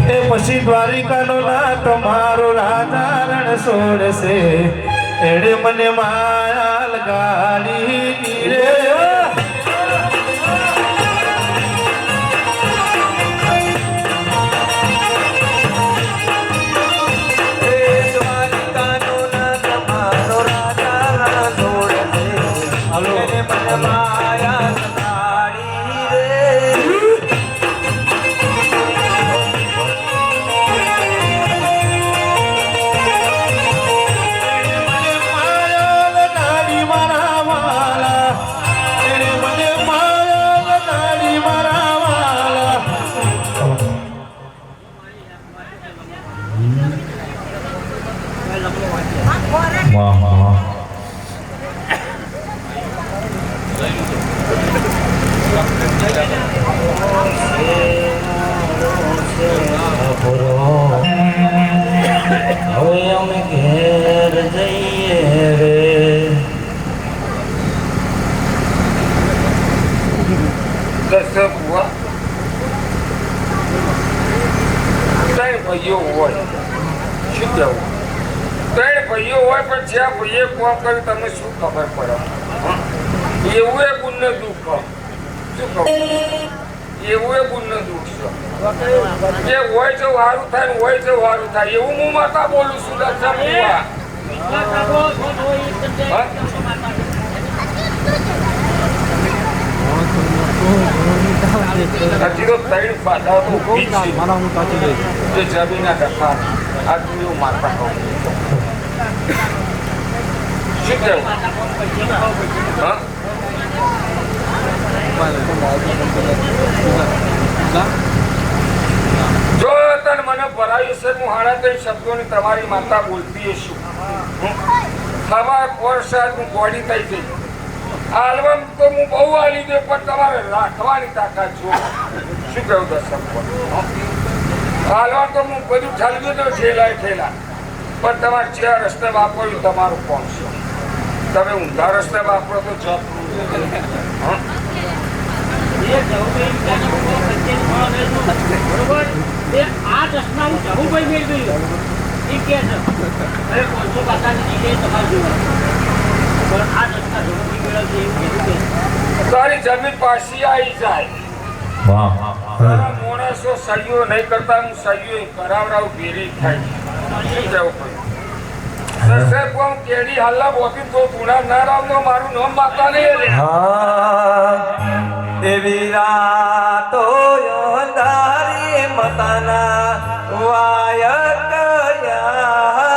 Speaker 7: એ પછી દ્વારિકાનો ના તમારો રાજા રણ છોડશે એડે મને માયા લગાડી રે
Speaker 6: હવે અમે ઘેર જઈએ રે
Speaker 5: દર્શક હુआ ત્રણ ભાઈઓ હોય શું કહેવું ત્રણ ભાઈઓ હોય પણ જ્યાં ભાઈએ કોણ કર્યું તમને શું ખબર પડે એવું એ ગુણને દુઃખ શું કહું એવું એ ગુણને દુઃખ છે જે હોય છે સારું થાય ને હોય છે સારું થાય એવું હું માતા બોલું છું દર્શક હુआ હજી તો ત્રણ બાધાઓ તો ઊભી છે જે જમીનના ડખા આજની હું માતા કહું શું કહેવું હા જો તને મને ભરાયું છે હું હાડા ત્રણ શબ્દોની તમારી માતા બોલતી છું ખબર પડશે હું ગોળી થઈ ગઈ આલ્બમ તો હું બહુ આલી દે પણ તમારે રાખવાની તાકાત જો શું કહ્યું દર્શક હાલવા તો હું બધું ઠલવી દઉં ઠેલા પણ તમારે જ્યાં રસ્તે વાપર્યું તમારું કોણ છે તમે ઊંધા રસ્તે વાપરો તો જપ
Speaker 8: બરોબર આ ચશ્મા હું જહુભાઈ મેળવ્યું એ કે છે અરે 500 પાતાની જગ્યાએ તમારે જોવાનું પણ આ ચશ્મા જહુભાઈ મેળવશે એવું કીધું કે
Speaker 5: તારી જમીન પાછી આવી જાય માણસો સહીઓ નહીં કરતા હું સહીઓ કરાવડાવું ભેરી થાય શું કહેવું સાહેબ હું કેડી હાલના બોતી તો ગુના ના રાવનો મારું નામ માતા નહીં
Speaker 6: દેવી રાતો અંધારી મતાના વાયક યા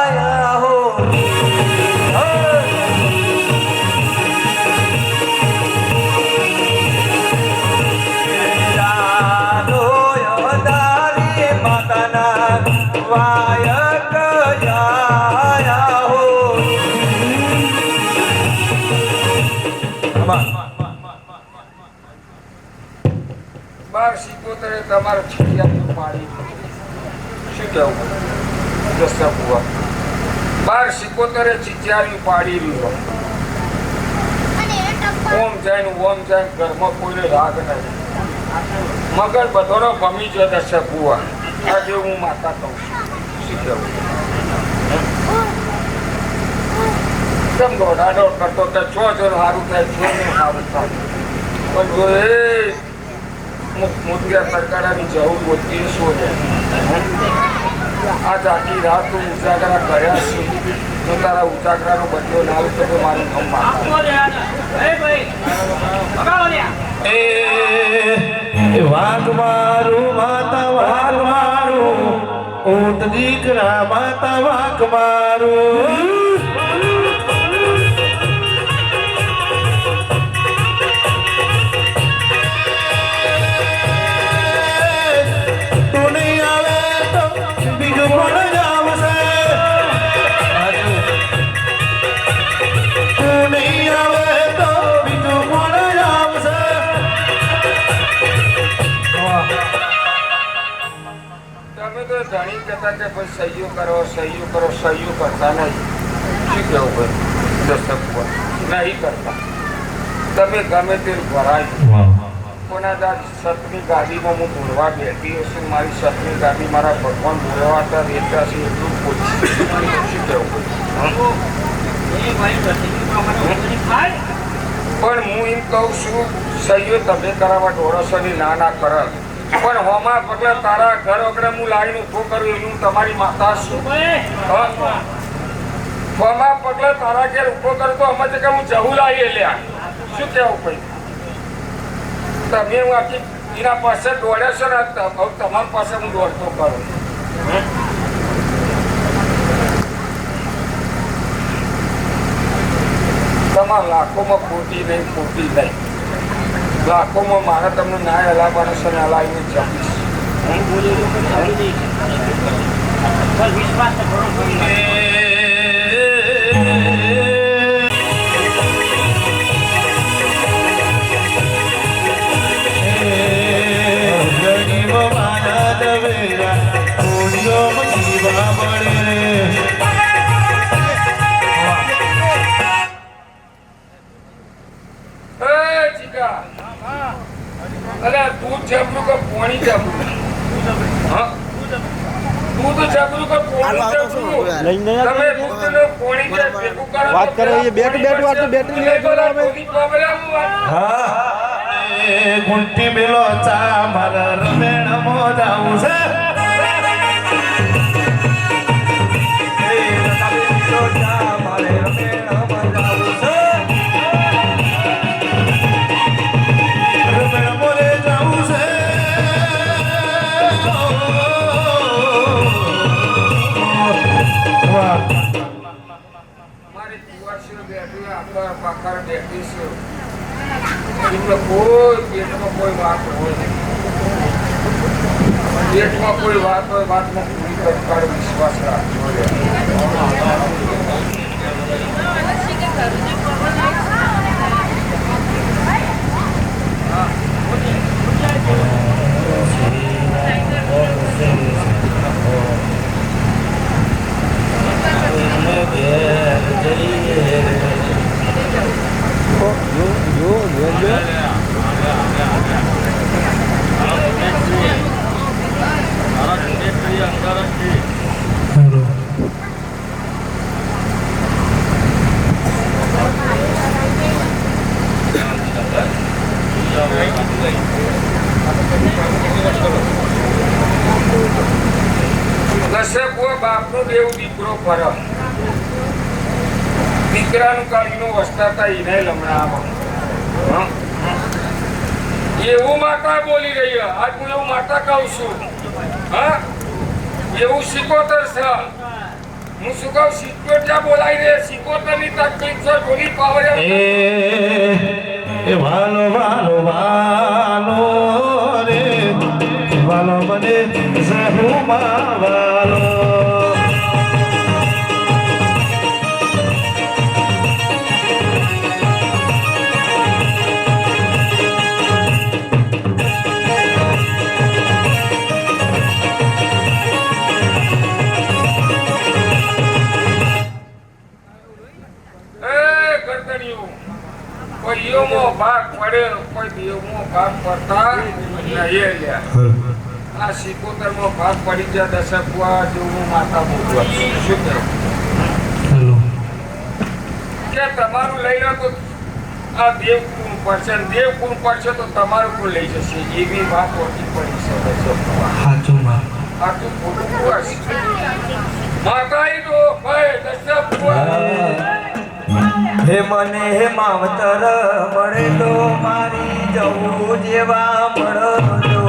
Speaker 6: વાયક જાયા હો
Speaker 5: બાર 77 તમારે છીટિયા પાડી શું કેવું દસ્તા બુઆ બાર 77 છીટિયા પાડી રહ્યો ઓમ જાય ઘરમાં કોઈને રાગ નહીં મગર બધોનો ગમી જો દસ્તા બુઆ આજે હું માતા કહું શું કેવું કેમ દોડાડો કરતો કે છો જો સારું થાય છો નહીં સારું થાય પણ જો એ મોદિયા સરકારની જરૂર હોતી શું છે આજ આખી રાત તું ઉજાગરા કર્યા છે તો તારા ઉજાગરાનો બદલો ના આવે તો મારું નામ
Speaker 7: એ વાઘ મારું માતા વાઘ મારું ઊંટ દીકરા માતા વાઘ મારું
Speaker 5: જાણી કહેતા કે ભાઈ સહયોગ કરતા નહીં શું કેવું ભાઈ દસ્તક નહીં કરતા તમે ગમે તે ભરાય કોના દાદ સતની ગાડીમાં હું બોલવા બેઠી હશું મારી સતની ગાડી મારા ભગવાન બોલવાતા રહેતા છે એટલું પૂછું શું કેવું પણ હું એમ કહું છું સહયોગ તમે કરાવવા ઢોળસોની ના કરે પણ હોમાં પગલે તારા ઘર વગર હું લાવીને ઉભો કરું એનું તમારી માતા છું હોમાં પગલે તારા ઘેર ઉભો કરું તો અમે કે હું જવું લાવીએ લ્યા શું કેવું ભાઈ તમે હું આખી એના પાસે દોડ્યા છો ને તમારી પાસે હું દોડતો કરું તમારા લાખોમાં ખોટી નહીં લાખોમાં મારે તમને ન્યાય હલાવવાનો છે ને હલાવીને જમીશ दूध जबरू का पानी जबरू हाँ दूध जबरू का पानी जबरू તમે દૂધનો પાણી જે ભેગું કરો
Speaker 1: વાત કરો એ બેટ વાટું બેટરી લે કરો અમે
Speaker 7: હા એ ગુંટી મેલો ચા મારા રમેણ મો જાઉં છે
Speaker 5: કોઈ વાત હોય પેટમાં કોઈ વાત હોય વાતમાં પૂરી કરતા વિશ્વાસ રાખજો બાપનો દેવ દીકરો ફરક દીકરાનું કાળીનું વસ્તાતા એને લમણામાં એવું માતા બોલી રહી આજ હું એવું માતા કહું છું હા એવું શીખોતર છે હું શું કહું શીખોતર જ્યાં બોલાઈ રહે શીખોતરની તકલીફ છે બોલી પાવર
Speaker 7: એ વાલો વાલો વાલો રે વાલો મને સહુમાં વાલો
Speaker 5: દેવમાં ભાગ પડતા નહીં લ્યા આ 77માં ભાગ પડી ગયા દશકવા જેવું માતા બોલવા શું કહેવું કે તમારું લઈ લો તો આ દેવ કુણ પડશે દેવ કુણ પડશે તો તમારું કુણ લઈ જશે એવી વાત હોતી પડી છે દશકવા
Speaker 7: સાચું માં
Speaker 5: આટલું ખોટું કુવાશ માતાઈ તો ભાઈ દશકવા
Speaker 6: હે મને હે માવતર મળે તો મારી જવું જેવા મળજો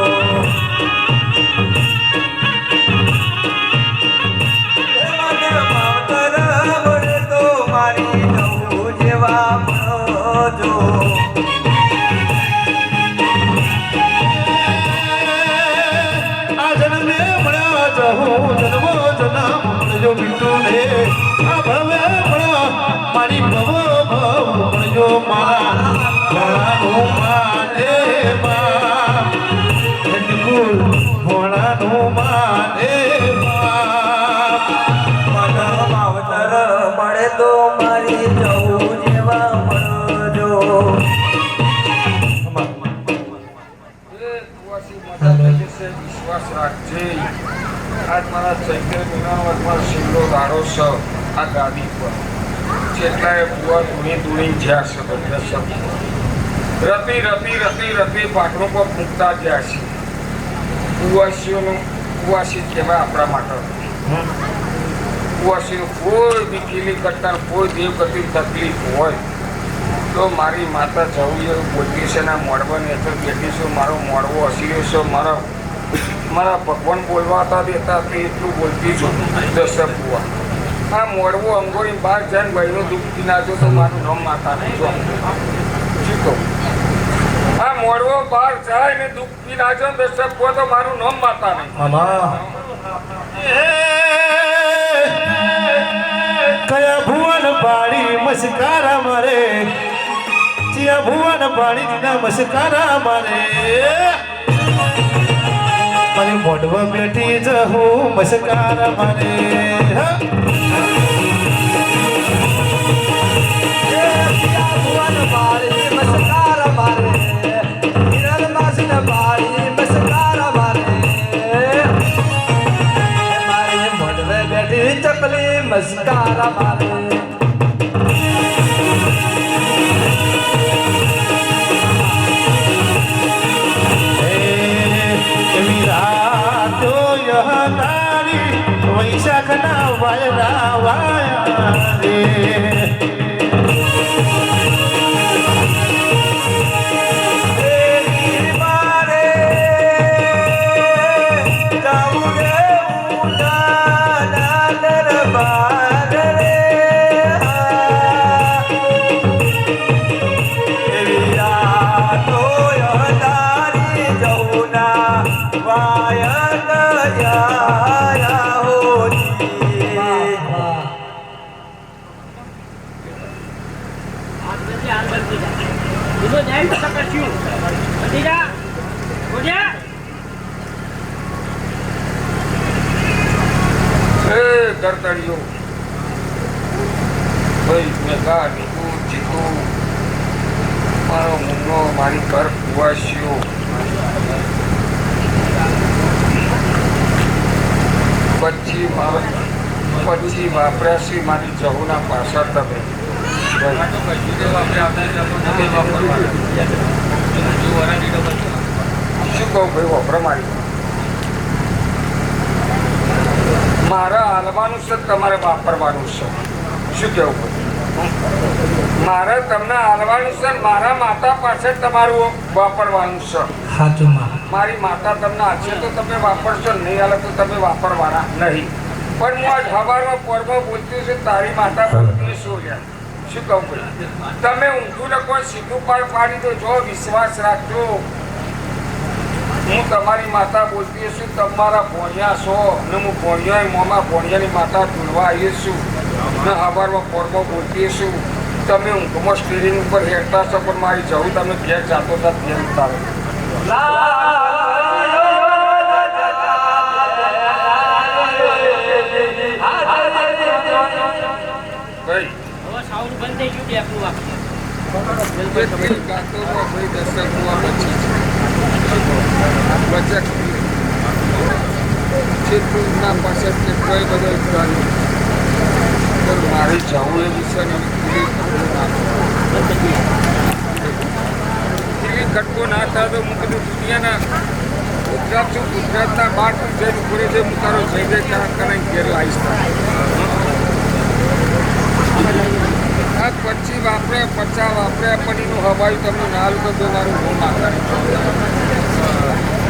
Speaker 6: હે મને માવતર મળે તો મારી જવું જેવા મળજો
Speaker 7: આ જન્મે મળ્યા જહું જન્મો જન્મ મળજો મીઠું ને આ ભવે મળ્યા મારી ભવો ભવ મળજો મારા ભોળાનું માને મા કુલ ભોળાનું માને
Speaker 6: મને માવતર મળે તો મારી જવું જેવા મળજો
Speaker 5: વિશ્વાસ રાખજે આજ મારા ચૈત્ર મહિનામાં છેલ્લો દાડો છે આ ગાદી પર જેટલાએ બુઆ ધૂણી જ્યાં છે બધા શબ્દ રતી પાટણું પર મૂકતા ગયા છે કુવાસી કહેવાય આપણા માટે કુવાસીનું કોઈ બી કીલી કરતા કોઈ દેવ કરતી તકલીફ હોય તો મારી માતા જવું એવું બોલતી છે ને મોડવાની હેઠળ બેઠી છું મારો મોડવો હસી છે મારા ભગવાન બોલવા હતા દેતા તે એટલું બોલતી છું દશક બુઆ આ મોડવો અંગોની બહાર જઈને ભાઈનું દુઃખી નાખ્યો તો મારું નામ માતા નહીં જો શું કહું આ મોડવો બહાર જાય ને દુઃખી નાખ્યો દશક બુઆ તો મારું નામ માતા નહીં
Speaker 7: કયા ભુવન પાડી મસ્કારા મારે ચિયા ભુવન પાડી દીના મસ્કારા મારે મારી મોઢવા બેઠી જહું મસ્કારા મારે
Speaker 6: ચકલી મસ્કારા મારે
Speaker 7: વૈશાખ ના વાયરા વાયા રે
Speaker 5: કરતડીઓ ભાઈ મેઘા નીકુ જીતુ મારો મુન્નો મારી ઘર કુવાસીઓ પછી વાપર્યાસી મારી જહુના પાછળ તમે શું કહું ભાઈ વપરા મારી મારા હાલવાનું છે તમારે વાપરવાનું છે શું કેવું મારે તમને હાલવાનું છે મારા માતા પાસે તમારું વાપરવાનું છે મારી માતા તમને હાલશે તો તમે વાપરશો નહીં હાલે તો તમે વાપરવાના નહીં પણ હું આજ હવારમાં પોરમાં બોલતી છું તારી માતા બોલતી શું લે શું કહું ભાઈ તમે ઊંધું લખો સીધું પાડી દો જો વિશ્વાસ રાખજો હું તમારી માતા બોલતી છું તમારા ભોણિયા છો ને હું ભોણિયા મોમાં ભોણિયાની માતા ઢૂંઢવા આવીએ છું ને હવારમાં પોરમાં બોલતી છું તમે ઊંઘમાં સ્ટીરિંગ ઉપર હેઠતા છો પણ મારી જવું તમે ઘેર જાતો હતા ઘેર ઉતારો જેટલી ગાતોમાં ભાઈ દશકમાં બચી છે બચત જેટલું પાસે કેટલોય બધો ઉતાર્યો પણ મારે જવું એ વિષયની ખટકો ના થાય તો હું કીધું દુનિયાના ગુજરાતના બહાર જઈને પૂરે છે હું તારો જઈ કરાઈ ઘેર આવીશ આ પછી વાપરે પચા વાપરે પડીનું હવાયું તમને નાલ તો મારું હું માતા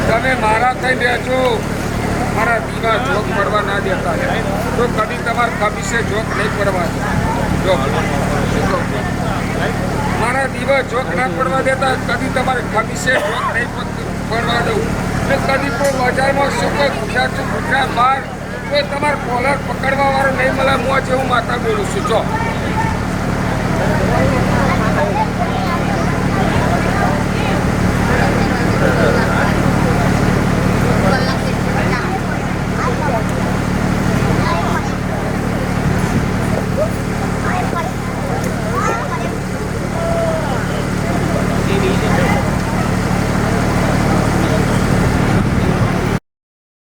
Speaker 5: તમે મારા થઈ રહેજો મારા દીવા જોક પડવા ના દેતા તો કદી તમારા ખબીસે જોક નહીં પડવા જોક મારા દીવા જોક ના પડવા દેતા કદી તમારે ખબીસે જોક નહીં પડવા દઉં એટલે કદી કોઈ બજારમાં શું કોઈ ગુજરાત બહાર કોઈ તમારે કોલર પકડવા વાળો નહીં મળે હું જેવું માતા બોલું છું જો